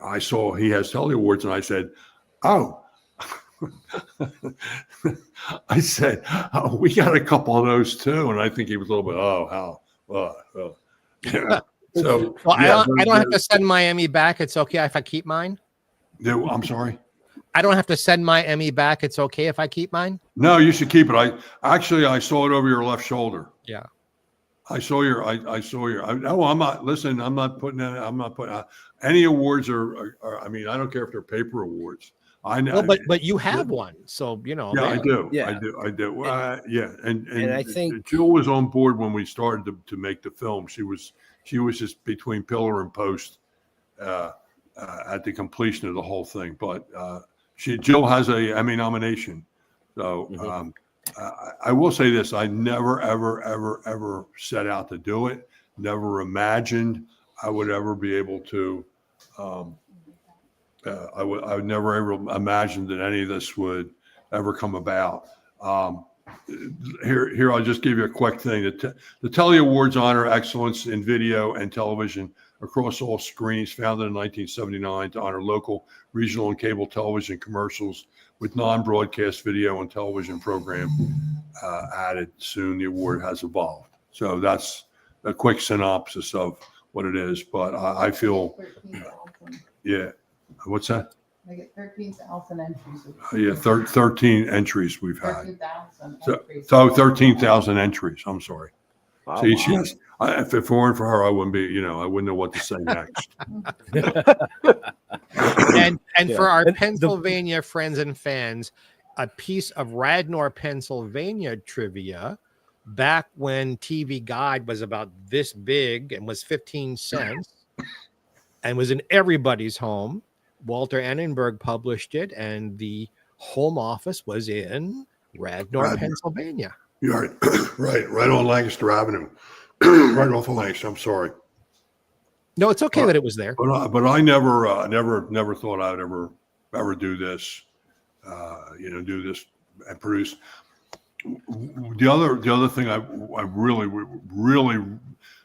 I saw he has Telly Awards, and I said, oh. I said, oh, we got a couple of those too, and I think he was a little bit, yeah. So, well, yeah, I don't have to send my Emmy back. It's okay if I keep mine. I'm sorry. I don't have to send my Emmy back. It's okay if I keep mine. No, you should keep it. I saw it over your left shoulder. Yeah. I saw your. No, I'm not. Listen, I'm not putting any awards are. I mean, I don't care if they're paper awards. I know, but you have one, so you know. Yeah, I do. Yeah. I do. Yeah, and I think Jill was on board when we started to make the film. She was just between pillar and post at the completion of the whole thing. But Jill has a Emmy nomination, so I will say this: I never, ever set out to do it. Never imagined I would ever be able to. I would never ever imagine that any of this would ever come about. Here, I'll just give you a quick thing. The Telly Awards honor excellence in video and television across all screens, founded in 1979 to honor local, regional, and cable television commercials with non-broadcast video and television program added. Soon the award has evolved. So that's a quick synopsis of what it is. But I feel, yeah. What's that? They get 13,000 entries. Yeah, 13 entries we've had. 13,000 So, entries. 13,000 entries. I'm sorry. Wow, See, wow. if it weren't for her, I wouldn't be. I wouldn't know what to say next. And Yeah. for our And Pennsylvania friends and fans, a piece of Radnor, Pennsylvania trivia. Back when TV Guide was about this big and was 15 cents and was in everybody's home, Walter Annenberg published it, and the home office was in Radnor, Pennsylvania. You're right, right on Lancaster Avenue, right off of Lancaster. I'm sorry, No, it's okay that it was there. but I never thought I'd ever do this. Do this and produce. The other thing I really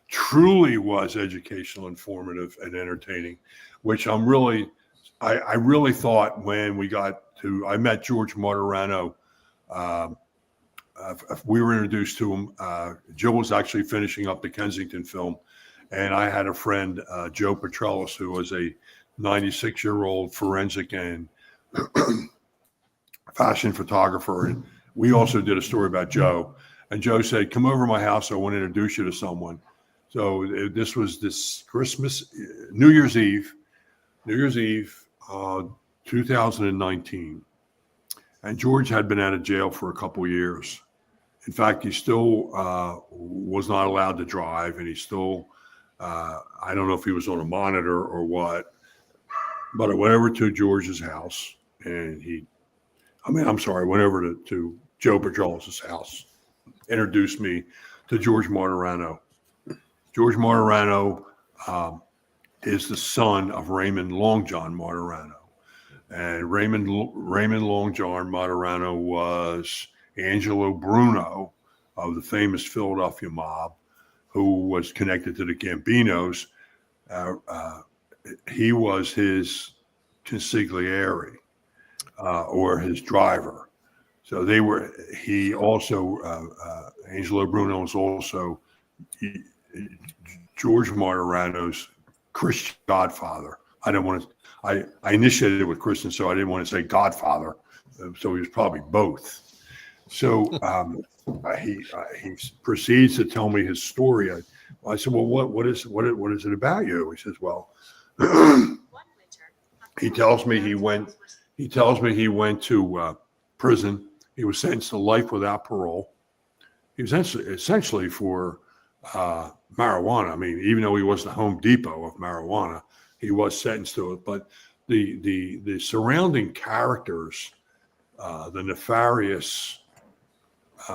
truly was educational, informative, and entertaining, which I really thought when I met George Martirano. We were introduced to him. Joe was actually finishing up the Kensington film, and I had a friend, Joe Petrellis, who was a 96-year-old forensic and fashion photographer. And we also did a story about Joe. And Joe said, "Come over to my house. I want to introduce you to someone." So this was this Christmas, New Year's Eve, 2019. And George had been out of jail for a couple of years. In fact, he still was not allowed to drive, and he still, I don't know if he was on a monitor or what, but I went over to George's house, and went over to Joe Berjolis' house, introduced me to George Martirano. George Martirano is the son of Raymond Long John Martirano. And Raymond Long John Martirano was Angelo Bruno of the famous Philadelphia mob, who was connected to the Gambinos. He was his consigliere or his driver. So Angelo Bruno was also George Martirano's Christian godfather. I initiated it with Christian, so I didn't want to say godfather. So he was probably both. So he proceeds to tell me his story. I said, well, what is it about you? He says, well, he tells me he went to prison. He was sentenced to life without parole. He was essentially for marijuana. I mean, even though he was the Home Depot of marijuana, he was sentenced to it. But the surrounding characters, the nefarious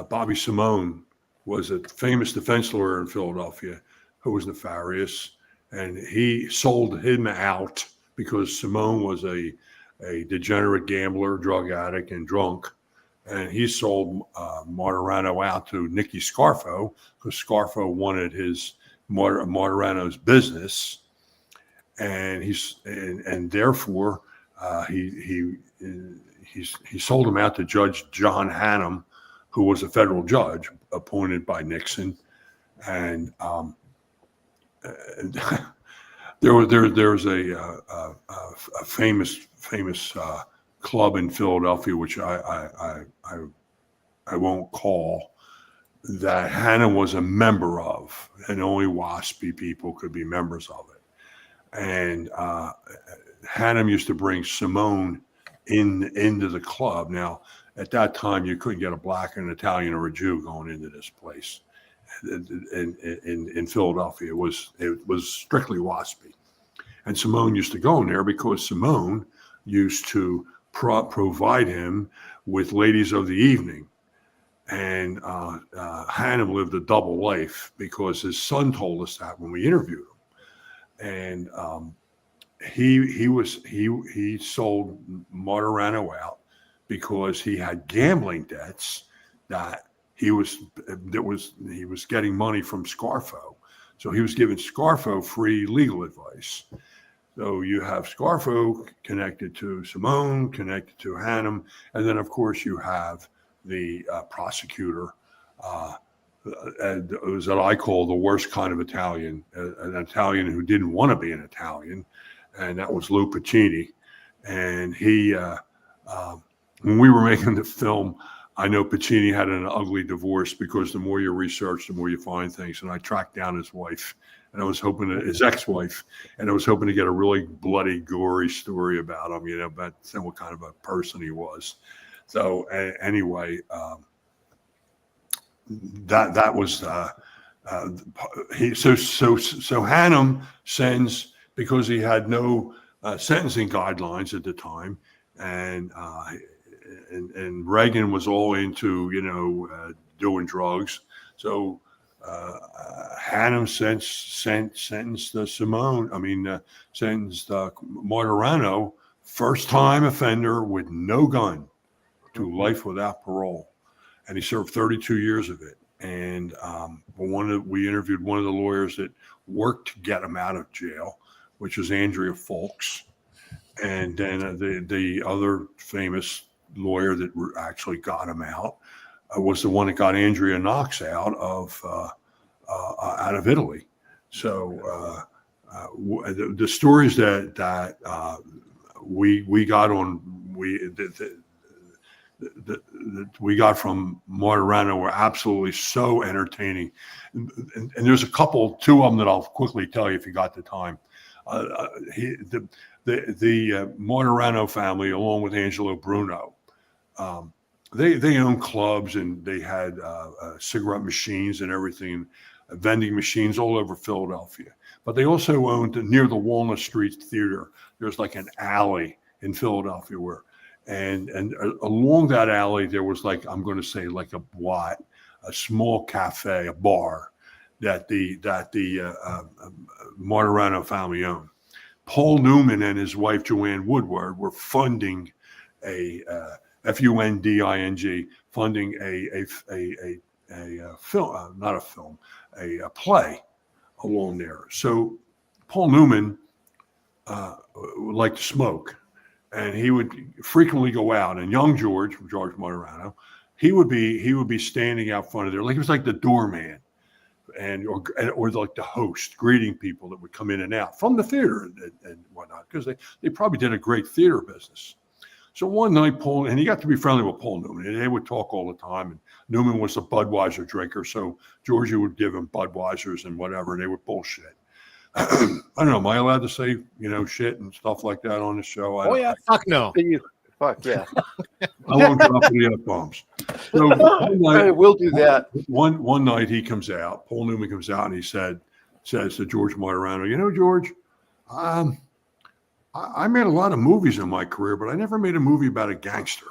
Bobby Simone was a famous defense lawyer in Philadelphia who was nefarious, and he sold him out because Simone was a degenerate gambler, drug addict, and drunk. And he sold Martirano out to Nicky Scarfo because Scarfo wanted his Martirano's business, and therefore he sold him out to Judge John Hannum, who was a federal judge appointed by Nixon, and there's a famous club in Philadelphia, which I won't call, that Hannum was a member of, and only WASPy people could be members of it. And Hannum used to bring Simone into the club. Now, at that time, you couldn't get a black, an Italian, or a Jew going into this place. In Philadelphia, it was strictly WASPy. And Simone used to go in there because Simone used to provide him with ladies of the evening. And Hannum lived a double life because his son told us that when we interviewed him. And he sold Martirano out because he had gambling debts that he was getting money from Scarfo. So he was giving Scarfo free legal advice. So you have Scarfo connected to Simone, connected to Hannum, and then of course you have the prosecutor, that I call the worst kind of Italian, an Italian who didn't want to be an Italian, and that was Lou Pacini. And he, when we were making the film, I know Pacini had an ugly divorce because the more you research, the more you find things. And I tracked down his wife, and I was hoping his ex-wife, and I was hoping to get a really bloody, gory story about him, about what kind of a person he was. So anyway, that was so Hannum sends, because he had no sentencing guidelines at the time, and Reagan was all into doing drugs. So Hannum sentenced Martirano, first-time offender with no gun, to life without parole, and he served 32 years of it. And we interviewed one of the lawyers that worked to get him out of jail, which was Andrea Folks, and then the other famous lawyer that actually got him out was the one that got Andrea Knox out of Italy. So the stories that we got on, that we got from Martirano were absolutely so entertaining. And there's two of them that I'll quickly tell you if you got the time. The Martirano family, along with Angelo Bruno, they owned clubs, and they had cigarette machines and everything, vending machines all over Philadelphia. But they also owned near the Walnut Street Theater. There's like an alley in Philadelphia where, and along that alley there was like, I'm going to say like a small cafe, a bar that the Martirano family owned. Paul Newman and his wife Joanne Woodward were funding a funding, funding a film, not a film, a play along there. So Paul Newman would like to smoke, and he would frequently go out. And young George Martirano, he would be standing out front of there, like he was like the doorman, or like the host, greeting people that would come in and out from the theater and whatnot, because they probably did a great theater business. So one night, and he got to be friendly with Paul Newman, and they would talk all the time. And Newman was a Budweiser drinker, so Georgie would give him Budweisers and whatever, and they would bullshit. I don't know. Am I allowed to say, shit and stuff like that on the show? Fuck no. Fuck yeah. I won't drop any F-bombs. So we'll do that. One night he comes out, Paul Newman comes out, and he says to George Martirano, George, I made a lot of movies in my career, but I never made a movie about a gangster.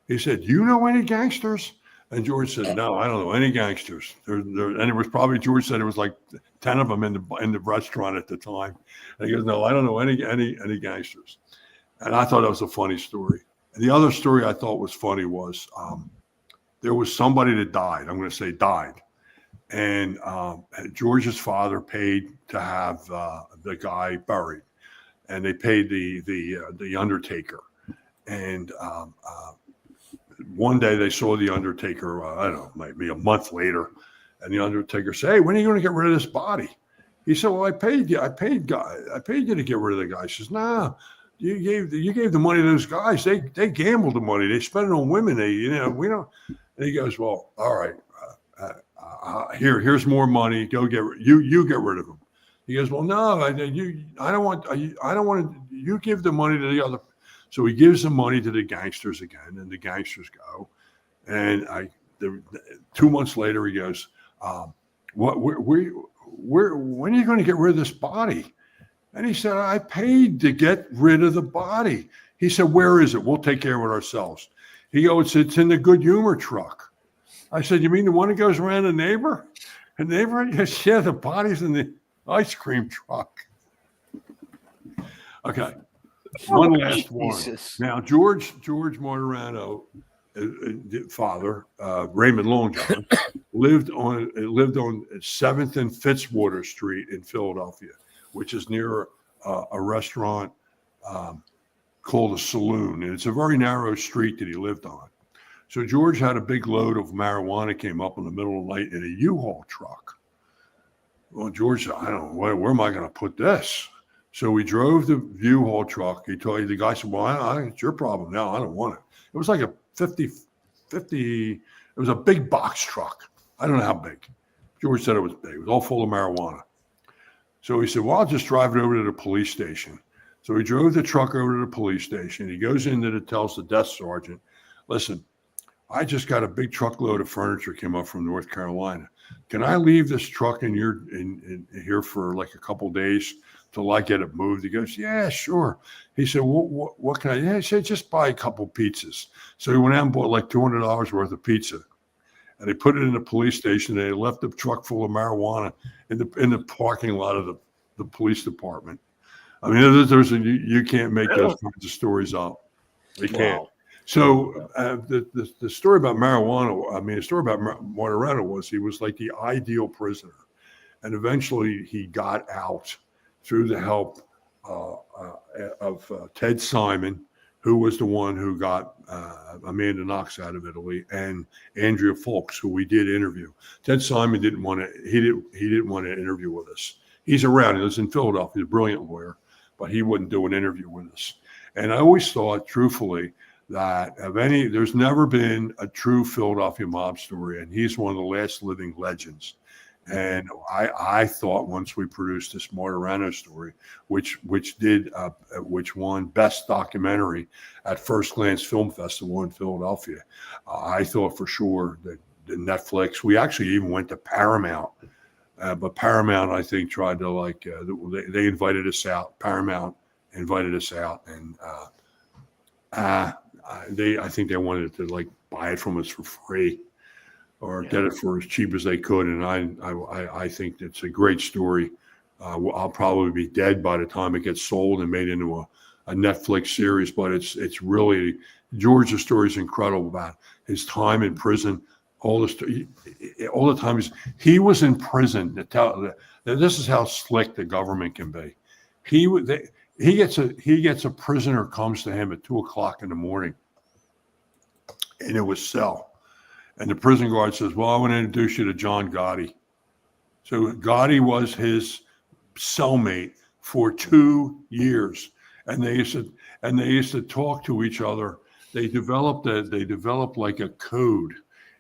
He said, you know any gangsters? And George said, no, I don't know any gangsters. And it was probably, George said it was like 10 of them in the restaurant at the time. And he goes, no, I don't know any gangsters. And I thought that was a funny story. And the other story I thought was funny was there was somebody that died. I'm going to say died. And George's father paid to have the guy buried. And they paid the undertaker. And one day they saw the undertaker, I don't know, maybe a month later, and the undertaker said, hey, when are you going to get rid of this body? He said, well, I paid you to get rid of the guy. He says, nah, you gave the money to those guys. They gambled the money. They spent it on women. We don't. And he goes, well, all right, here's more money. Go you get rid of him. He goes, well, no, I don't want to. You give the money to the other. So he gives the money to the gangsters again, and the gangsters go. And 2 months later, he goes, when are you going to get rid of this body? And he said, I paid to get rid of the body. He said, where is it? We'll take care of it ourselves. He goes, it's in the Good Humor truck. I said, you mean the one that goes around the neighbor? The neighbor? Yes, yeah, the body's in the ice cream truck. Okay. One last one. Jesus. Now, George Martirano, father, Raymond Longjohn, lived on 7th and Fitzwater Street in Philadelphia, which is near a restaurant called a Saloon. And it's a very narrow street that he lived on. So George had a big load of marijuana came up in the middle of the night in a U-Haul truck. Well, George said, I don't know, where am I going to put this? So we drove the U-Haul truck. He told you, the guy said, well, it's your problem now. I don't want it. It was like a 50, it was a big box truck. I don't know how big. George said it was big. It was all full of marijuana. So he said, well, I'll just drive it over to the police station. So he drove the truck over to the police station. He goes in there and tells the desk sergeant, listen, I just got a big truckload of furniture came up from North Carolina. Can I leave this truck in here for like a couple days till I get it moved? He goes, yeah, sure. He said, what can I? Yeah, he said, just buy a couple pizzas. So he went out and bought like $200 worth of pizza, and they put it in the police station. And they left the truck full of marijuana in the parking lot of the police department. I mean, you can't make those kinds of stories up. They can't. Wow. So the story about marijuana, the story about Martirano was he was like the ideal prisoner. And eventually he got out through the help of Ted Simon, who was the one who got Amanda Knox out of Italy, and Andrea Folks, who we did interview. Ted Simon didn't want to interview with us. He's around. He lives in Philadelphia. He's a brilliant lawyer, but he wouldn't do an interview with us. And I always thought, truthfully, that of any, there's never been a true Philadelphia mob story, and he's one of the last living legends. And I thought once we produced this Martirano story, which won Best Documentary at First Glance Film Festival in Philadelphia, I thought for sure that the Netflix. We actually even went to Paramount, but Paramount I think tried to they invited us out. Paramount invited us out, and I think they wanted to buy it from us for free or get it for as cheap as they could. And I think it's a great story. I'll probably be dead by the time it gets sold and made into a Netflix series, but it's really, George's story is incredible about his time in prison, all the times he was in prison to tell. This is how slick the government can be. He gets a prisoner comes to him at 2:00 in the morning in his cell. And the prison guard says, well, I want to introduce you to John Gotti. So Gotti was his cellmate for 2 years. And they used to talk to each other. They developed like a code,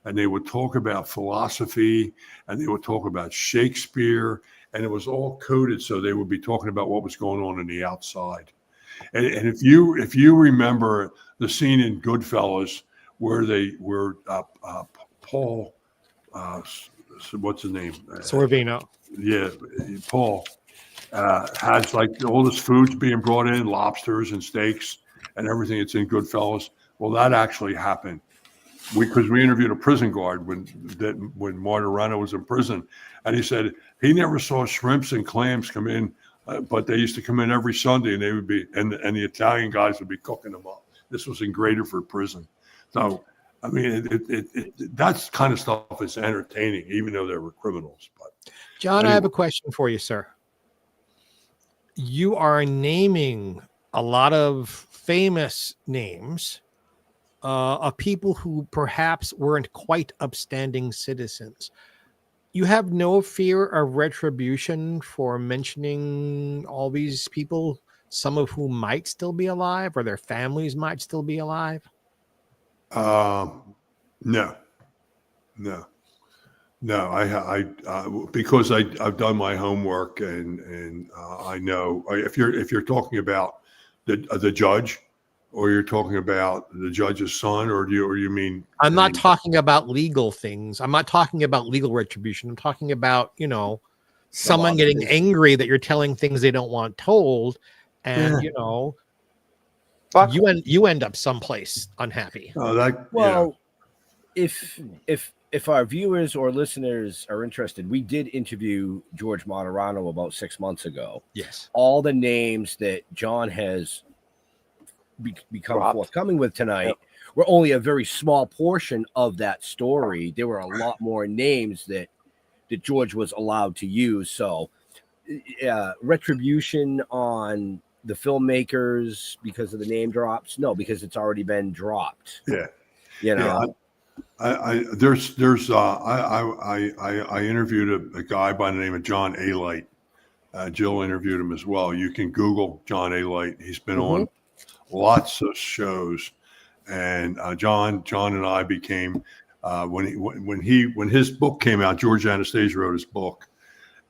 and they would talk about philosophy, and they would talk about Shakespeare, and it was all coded. So they would be talking about what was going on the outside. And if you remember the scene in Goodfellas, where Paul, what's his name? Sorvino. Yeah, Paul has all this food's being brought in, lobsters and steaks and everything. It's in Goodfellas. Well, that actually happened because we interviewed a prison guard when Martirano was in prison, and he said he never saw shrimps and clams come in, but they used to come in every Sunday, and they would be, and the Italian guys would be cooking them up. This was in Graterford prison. So, I mean, that kind of stuff is entertaining, even though they were criminals. But John, anyway. I have a question for you, sir. You are naming a lot of famous names of people who perhaps weren't quite upstanding citizens. You have no fear of retribution for mentioning all these people, some of whom might still be alive or their families might still be alive? No. I because I've done my homework and I know if you're talking about the judge, or you're talking about the judge's son, or you mean? I'm not talking about legal things. I'm not talking about legal retribution. I'm talking about someone getting angry that you're telling things they don't want told, and you end up someplace unhappy. If our viewers or listeners are interested, we did interview George Martirano about 6 months ago. Yes. All the names that John has become forthcoming with tonight were only a very small portion of that story. There were a lot more names that George was allowed to use. So retribution on the filmmakers because of the name drops? No, because it's already been dropped. Yeah. I interviewed a guy by the name of John Light. Jill interviewed him as well. You can Google John Light. He's been on lots of shows, and John and I became when his book came out. George Anastasia wrote his book,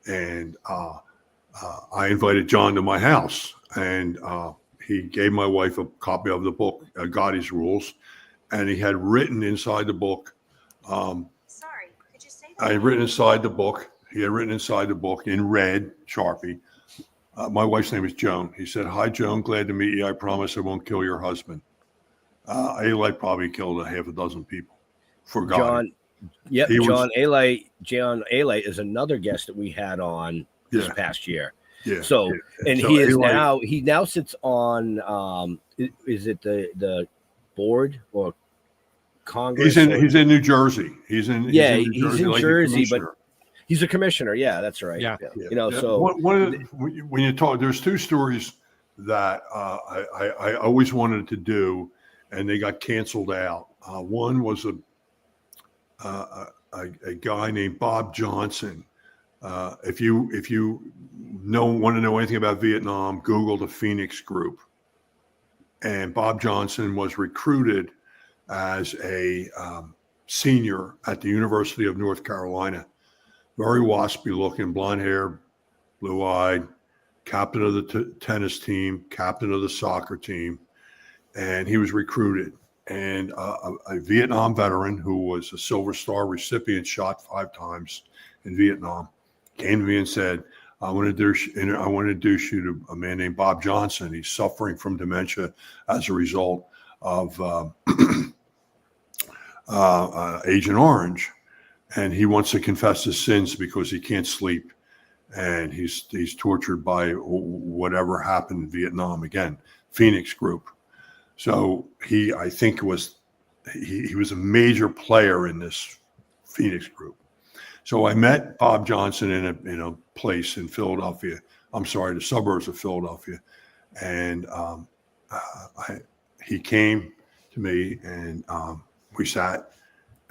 and I invited John to my house, and he gave my wife a copy of the book, Gotti's Rules. And he had written inside the book. Sorry, could you say that? I had written inside the book. He had written inside the book in red Sharpie. My wife's name is Joan. He said, "Hi, Joan. Glad to meet you. I promise I won't kill your husband." Light probably killed a half a dozen people for God. John Light is another guest that we had on this past year. Yeah. So he now sits on. Is it the board or Congress? He's in New Jersey. He's in Jersey, but he's a commissioner. Yeah, that's right. Yeah. So when you talk, there's two stories that I always wanted to do, and they got canceled out. One was a guy named Bob Johnson. If you want to know anything about Vietnam, Google the Phoenix Group. and Bob Johnson was recruited as a senior at the University of North Carolina. Very waspy looking, blonde hair, blue eyed, captain of the tennis team, captain of the soccer team. And he was recruited. And a Vietnam veteran who was a Silver Star recipient, shot 5 times in Vietnam, came to me and said, I want to introduce you to a man named Bob Johnson. He's suffering from dementia as a result of Agent Orange. And he wants to confess his sins because he can't sleep. And he's tortured by whatever happened in Vietnam. Again, Phoenix Group. So I think he was a major player in this Phoenix Group. So I met Bob Johnson in a place in Philadelphia. I'm sorry, the suburbs of Philadelphia. And he came to me, and we sat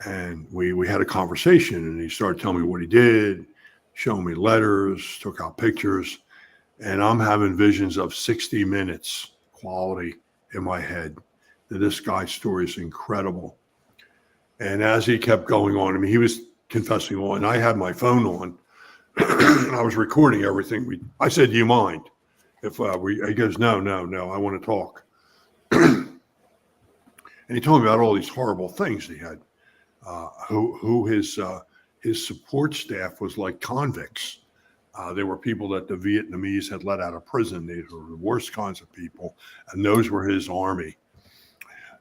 and we had a conversation, and he started telling me what he did, showing me letters, took out pictures, and I'm having visions of 60 minutes quality in my head. This guy's story is incredible. And as he kept going on, I mean, he was confessing on, and I had my phone on, and I was recording everything. I said, do you mind if he goes, no, I want to talk. And he told me about all these horrible things he had, who his support staff was like convicts. They were people that the Vietnamese had let out of prison. They were the worst kinds of people, and those were his army.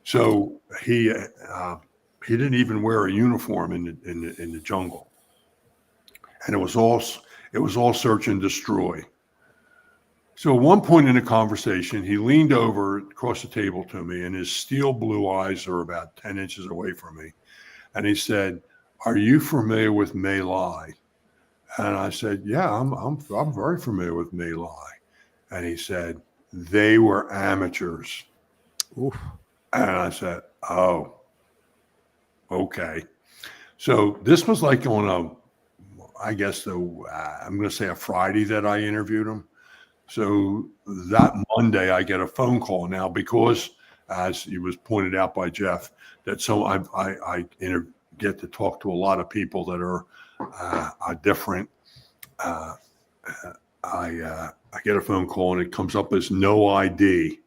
So he didn't even wear a uniform in the jungle, and it was all search and destroy. So at one point in the conversation, he leaned over across the table to me, and his steel blue eyes are about 10 inches away from me, and he said, "Are you familiar with My Lai?" And I said, "Yeah, I'm very familiar with My Lai." And he said, "They were amateurs." Oof. And I said, "Oh, okay." So this was like on I'm going to say a Friday that I interviewed him. So that Monday I get a phone call now, because, as it was pointed out by Jeff, that I get to talk to a lot of people that are different. I get a phone call, and it comes up as no ID,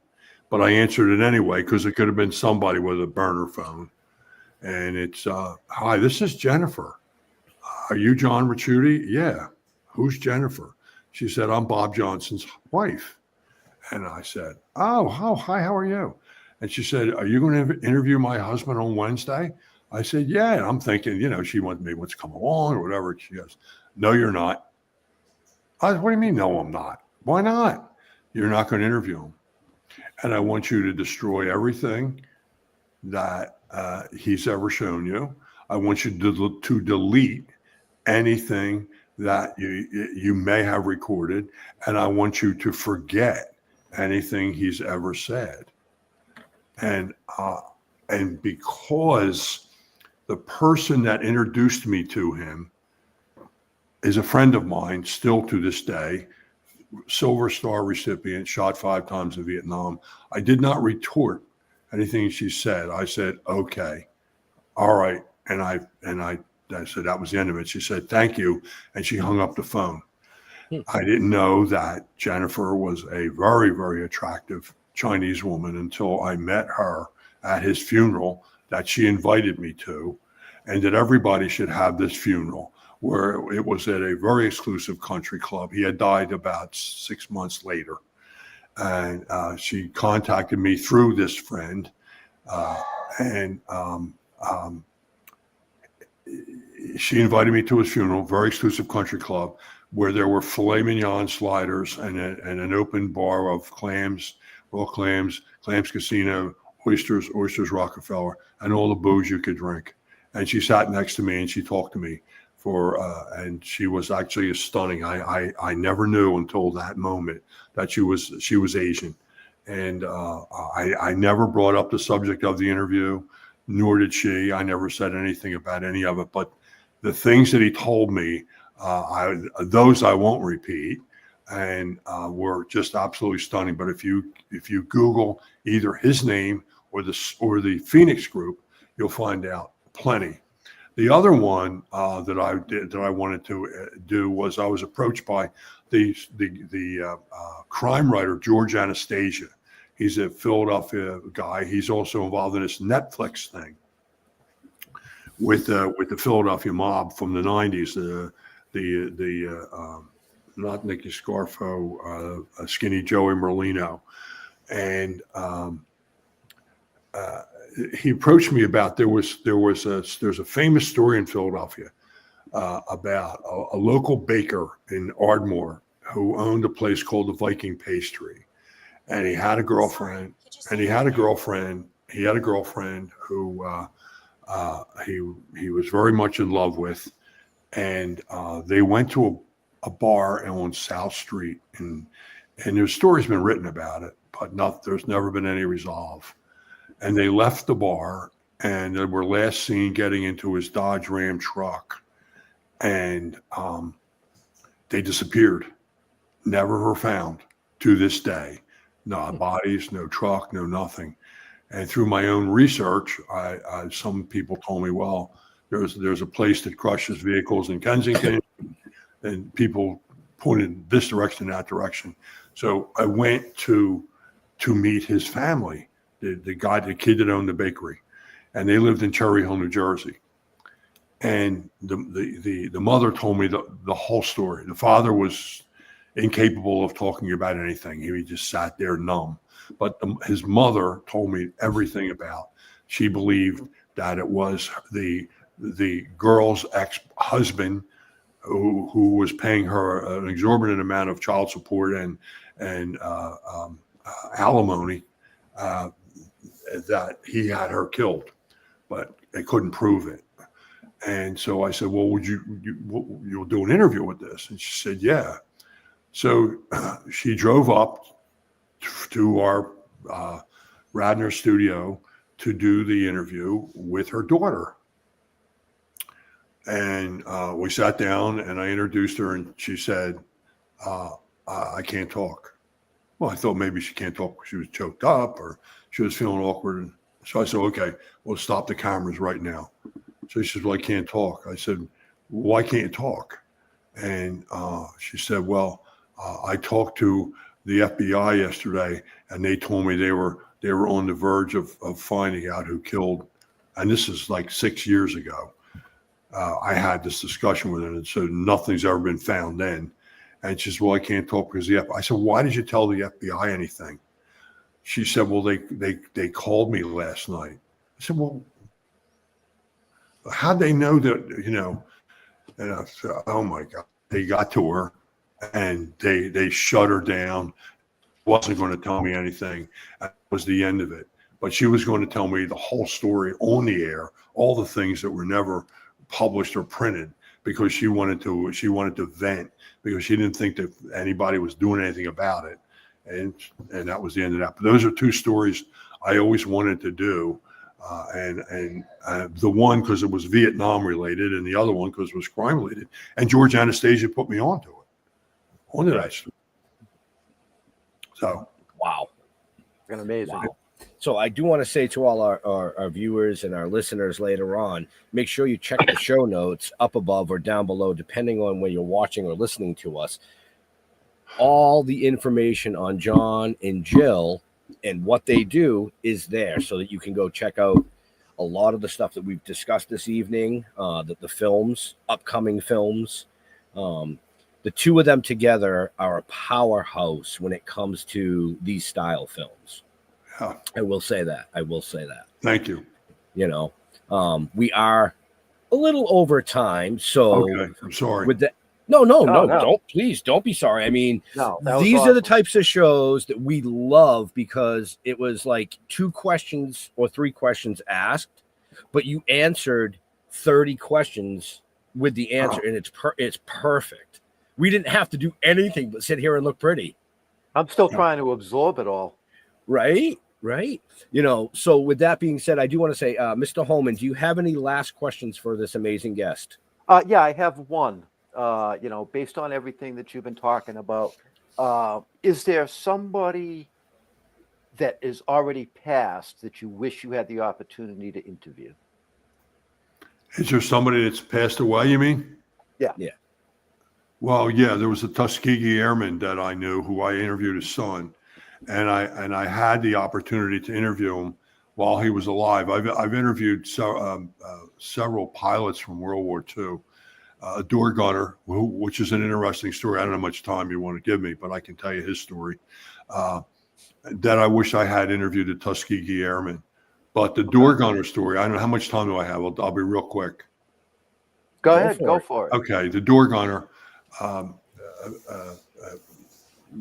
but I answered it anyway because it could have been somebody with a burner phone. And it's, "Hi, this is Jennifer. Are you Jhn Ricciutti?" "Yeah." "Who's Jennifer?" She said, "I'm Bob Johnson's wife." And I said, "Oh, hi, how are you?" And she said, "Are you going to interview my husband on Wednesday?" I said, "Yeah." And I'm thinking, she wants to come along or whatever. She goes, "No, you're not." I said, "What do you mean, no, I'm not?" "Why not?" "You're not going to interview him. And I want you to destroy everything that he's ever shown you. I want you to delete anything that you may have recorded. And I want you to forget anything he's ever said." And because the person that introduced me to him is a friend of mine still to this day, Silver Star recipient, shot 5 times in Vietnam, I did not retort anything she said. I said, "Okay, all right." And I said that was the end of it. She said, "Thank you." And she hung up the phone. I didn't know that Jennifer was a very, very attractive Chinese woman until I met her at his funeral that she invited me to, and that everybody should have this funeral, where it was at a very exclusive country club. He had died about 6 months later. And she contacted me through this friend. She invited me to his funeral, very exclusive country club, where there were filet mignon sliders and an open bar of clams, raw clams, Clams Casino, oysters Rockefeller, and all the booze you could drink. And she sat next to me and she talked to me and she was actually stunning. I never knew until that moment that she was Asian. And I never brought up the subject of the interview, nor did she. I never said anything about any of it, but the things that he told me, those I won't repeat. and were just absolutely stunning. But if you Google either his name or the Phoenix group, you'll find out plenty. The other one that I wanted to do was I was approached by the crime writer George Anastasia. He's a Philadelphia guy. He's also involved in this Netflix thing with the Philadelphia mob from the 90s. Not Nicky Scarfo, Skinny Joey Merlino, and he approached me about there's a famous story in Philadelphia about a local baker in Ardmore who owned a place called the Viking Pastry, and he had a girlfriend, who he was very much in love with, and they went to a bar on South Street, and there's stories been written about it, but there's never been any resolve. And they left the bar, and they were last seen getting into his Dodge Ram truck, and they disappeared, never were found to this day. No bodies, no truck, no nothing. And through my own research, some people told me, well, there's a place that crushes vehicles in Kensington, and people pointed this direction, that direction. So I went to meet his family. The kid that owned the bakery, and they lived in Cherry Hill, New Jersey. And the mother told me the whole story. The father was incapable of talking about anything. He just sat there numb. But his mother told me everything about. She believed that it was the girl's ex-husband who was paying her an exorbitant amount of child support and alimony. That he had her killed, but they couldn't prove it. And so I said, well, you'll do an interview with this? And she said, yeah. So she drove up to our Radnor studio to do the interview with her daughter. And we sat down, and I introduced her, and she said, I can't talk. Well, I thought maybe she can't talk because she was choked up or she was feeling awkward. And so I said, okay, we'll stop the cameras right now. So she said, well, I can't talk. I said, why can't you talk? And she said, well, I talked to the FBI yesterday, and they told me they were on the verge of finding out who killed. And this is like 6 years ago. I had this discussion with her, and so nothing's ever been found then. And she said, well, I can't talk because I said, why did you tell the FBI anything? She said, well, they called me last night. I said, well, how'd they know that, and I said, oh my God, they got to her and they shut her down. Wasn't going to tell me anything. That was the end of it. But she was going to tell me the whole story on the air, all the things that were never published or printed, because she wanted to vent, because she didn't think that anybody was doing anything about it. And that was the end of that. But those are two stories I always wanted to do. And the one because it was Vietnam related, and the other one because it was crime related. And George Anastasia put me onto that story. So, wow. Amazing. Wow. So I do want to say to all our viewers and our listeners later on, make sure you check the show notes up above or down below, depending on when you're watching or listening to us. All the information on John and Jill and what they do is there, so that you can go check out a lot of the stuff that we've discussed this evening, the films, upcoming films. The two of them together are a powerhouse when it comes to these style films. Yeah. I will say that. Thank you. We are a little over time, so okay, I'm sorry. With that, no, don't be sorry. I mean, these are the types of shows that we love, because it was like 2 questions or 3 questions asked, but you answered 30 questions with the answer, and it's perfect. We didn't have to do anything but sit here and look pretty. I'm still trying to absorb it all. Right. So with that being said, I do want to say, Mr. Holman, do you have any last questions for this amazing guest? Yeah, I have one. Based on everything that you've been talking about, Is there somebody that is already passed that you wish you had the opportunity to interview? Is there somebody that's passed away, you mean? Yeah. Yeah. Well, yeah, there was a Tuskegee Airman that I knew who I interviewed his son, and I had the opportunity to interview him while he was alive. I've interviewed several pilots from World War II, a door gunner, which is an interesting story. I don't know how much time you want to give me, but I can tell you his story. That I wish I had interviewed a Tuskegee Airman. But the door gunner story, I don't know how much time do I have. I'll be real quick. Go ahead, go for it. Okay, the door gunner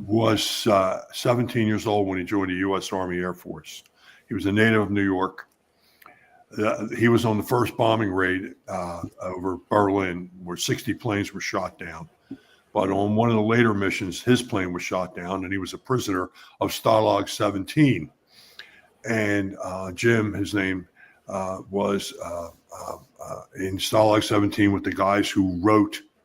was 17 years old when he joined the U.S. Army Air Force. He was a native of New York. He was on the first bombing raid over Berlin, where 60 planes were shot down. But on one of the later missions, his plane was shot down, and he was a prisoner of Stalag 17. And Jim, his name, was in Stalag 17 with the guys who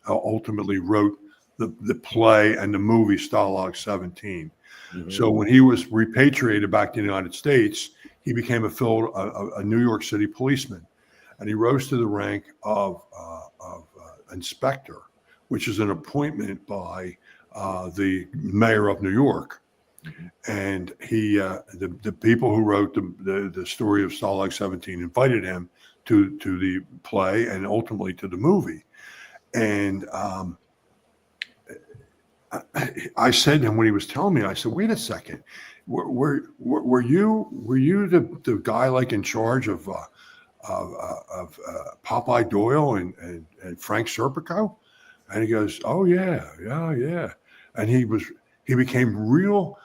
ultimately wrote the play and the movie Stalag 17. Mm-hmm. So when he was repatriated back to the United States, he became a New York City policeman, and he rose to the rank of inspector, which is an appointment by the mayor of New York. And he, the people who wrote the story of Stalag 17 invited him to the play and ultimately to the movie. And I said to him when he was telling me, I said, "Wait a second, were you the guy like in charge of Popeye Doyle and Frank Serpico?" And he goes, "Oh yeah. And he became real.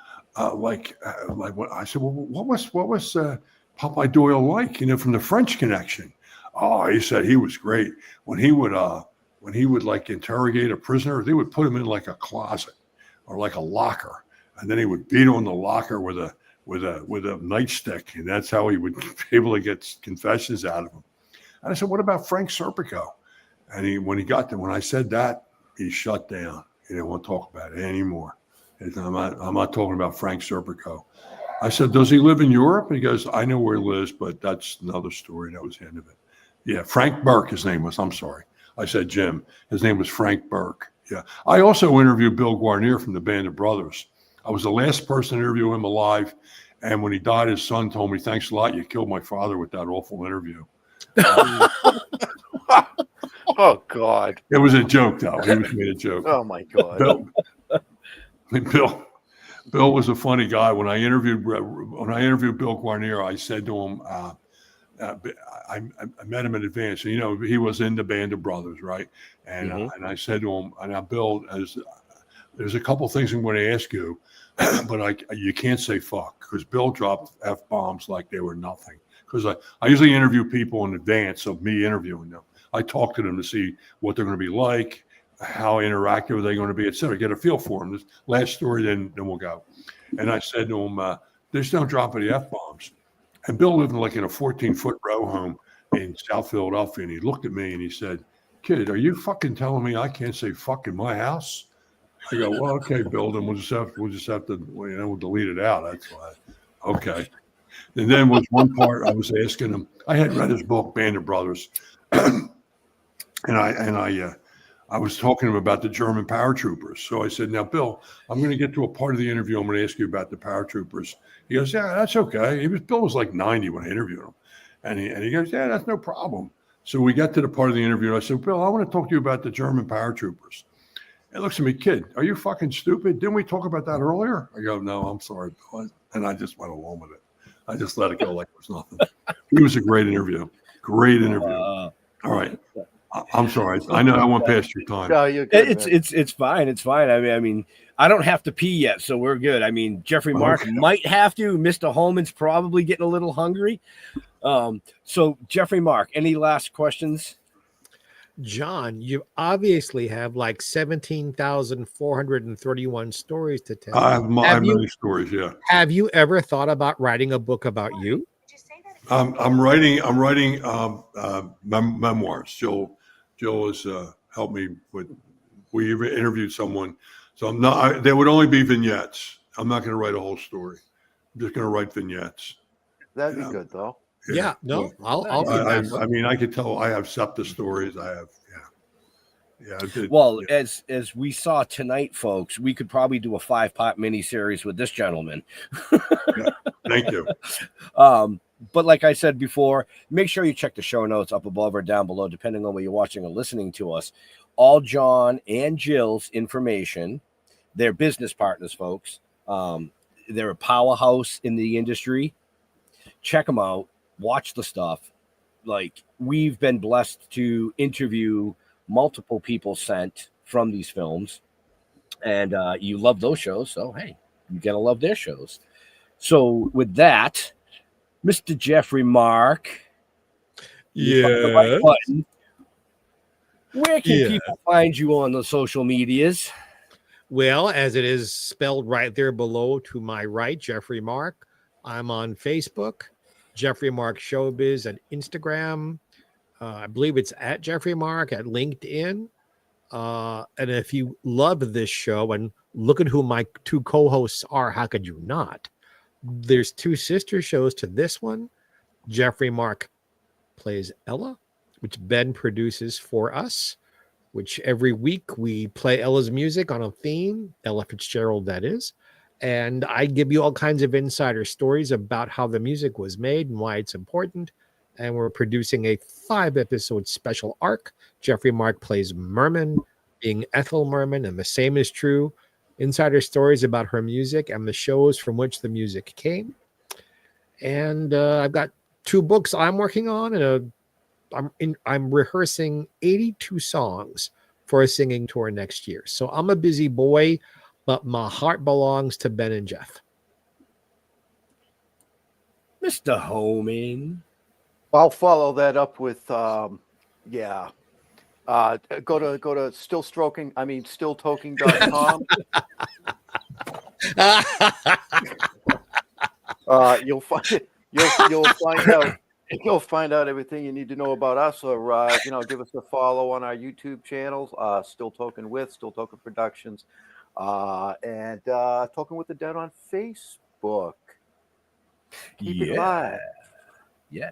Like what I said, well, what was Popeye Doyle like? From the French Connection. Oh, he said he was great. When he would like interrogate a prisoner, they would put him in like a closet or like a locker, and then he would beat on the locker with a nightstick, and that's how he would be able to get confessions out of him." And I said, "What about Frank Serpico?" And when I said that, he shut down. He didn't want to talk about it anymore. I'm not talking about Frank Serpico. I said, "Does he live in Europe?" And he goes, "I know where he lives, but that's another story." That was the end of it. Yeah, Frank Burke, his name was. I'm sorry. I said Jim. His name was Frank Burke. Yeah. I also interviewed Bill Guarnier from the Band of Brothers. I was the last person to interview him alive. And when he died, his son told me, "Thanks a lot. You killed my father with that awful interview." Oh, God. It was a joke, though. He was made a joke. Oh, my God. Bill was a funny guy. When I interviewed Bill Guarnier, I said to him, I met him in advance. So, he was in the Band of Brothers, right? And and I said to him, "Now, Bill, there's a couple things I'm going to ask you, but you can't say fuck," because Bill dropped F-bombs like they were nothing. Because I usually interview people in advance of me interviewing them. I talk to them to see what they're going to be like, how interactive are they going to be, et cetera. Get a feel for them. This last story, then we'll go. And I said to him, "There's no drop of the F-bombs." And Bill lived in a 14-foot row home in South Philadelphia. And he looked at me and he said, "Kid, are you fucking telling me I can't say fuck in my house?" I go, "Well, okay, Bill, then we'll just have to, we'll delete it out." That's why. Okay. And then was one part I was asking him. I had read his book, Band of Brothers. And I was talking to him about the German paratroopers. So I said, "Now, Bill, I'm going to get to a part of the interview. I'm going to ask you about the paratroopers." He goes, "Yeah, that's okay." Bill was like 90 when I interviewed him. And he goes, "Yeah, that's no problem." So we got to the part of the interview. And I said, "Bill, I want to talk to you about the German paratroopers." He looks at me, "Kid, are you fucking stupid? Didn't we talk about that earlier?" I go, "No, I'm sorry, Bill." And I just went along with it. I just let it go like it was nothing. He was a great interview. Great interview. All right. I'm sorry. I know I went past your time. No, you're good, It's fine. It's fine. I mean, I don't have to pee yet, so we're good. I mean, Jeffrey Mark might have to. Mr. Holman's probably getting a little hungry. So Jeffrey Mark, any last questions? John, you obviously have like 17,431 stories to tell. I have many stories. Yeah. Have you ever thought about writing a book about you? I'm writing memoirs. Jill has helped me with. We interviewed someone So I'm not. There would only be vignettes. I'm not going to write a whole story. I'm just going to write vignettes. That'd be good, though. Yeah, no, I'll be back. I mean, I could tell. I have SEPTA stories. I have. Well, as we saw tonight, folks, we could probably do a 5-part miniseries with this gentleman. Thank you. But like I said before, make sure you check the show notes up above or down below, depending on where you're watching or listening to us. All John and Jill's information. They're business partners, folks. They're a powerhouse in the industry. Check them out. Watch the stuff. Like, we've been blessed to interview multiple people sent from these films, and you love those shows, so hey, you gotta love their shows. So with that, Mr. Jeffrey Mark, where can people find you on the social medias? Well, as it is spelled right there below to my right, Jeffrey Mark. I'm on Facebook, Jeffrey Mark Showbiz, and Instagram. I believe it's at Jeffrey Mark at LinkedIn. And if you love this show and look at who my 2 co-hosts are, how could you not? There's 2 sister shows to this one. Jeffrey Mark Plays Ella, which Ben produces for us, which every week we play Ella's music on a theme, Ella Fitzgerald, that is. And I give you all kinds of insider stories about how the music was made and why it's important. And we're producing a 5-episode special arc. Jeffrey Mark Plays Merman, being Ethel Merman, and the same is true. Insider stories about her music and the shows from which the music came. And I've got 2 books I'm working on, and I'm rehearsing 82 songs for a singing tour next year. So I'm a busy boy, but my heart belongs to Ben and Jeff. Mr. Homan. I'll follow that up with go to stilltoking.com. You'll find out everything you need to know about us, or give us a follow on our YouTube channels, Still Toking with Still Toking Productions, and Toking with the Dead on Facebook. Keep it live. Yeah.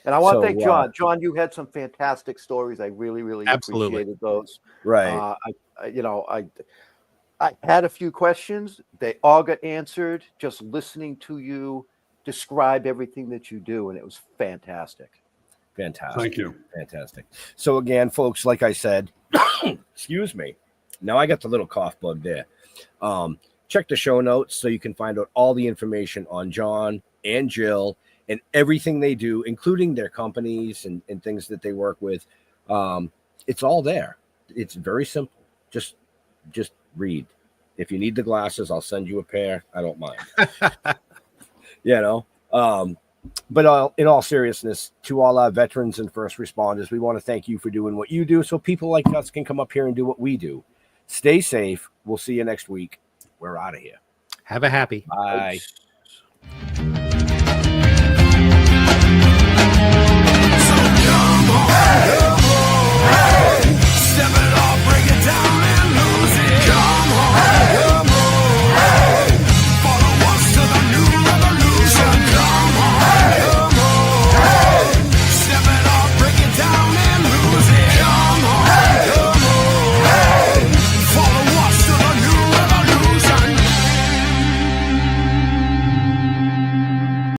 And I want to thank John. John, you had some fantastic stories. I really, really appreciated those. Right. I had a few questions. They all got answered just listening to you describe everything that you do, and it was fantastic. Fantastic. Thank you. Fantastic. So again, folks, like I said, excuse me. Now I got the little cough bug there. Check the show notes so you can find out all the information on John and Jill and everything they do, including their companies and things that they work with. It's all there. It's very simple. Just read. If you need the glasses, I'll send you a pair. I don't mind. But in all seriousness, to all our veterans and first responders, we want to thank you for doing what you do so people like us can come up here and do what we do. Stay safe. We'll see you next week. We're out of here. Have a happy. Bye.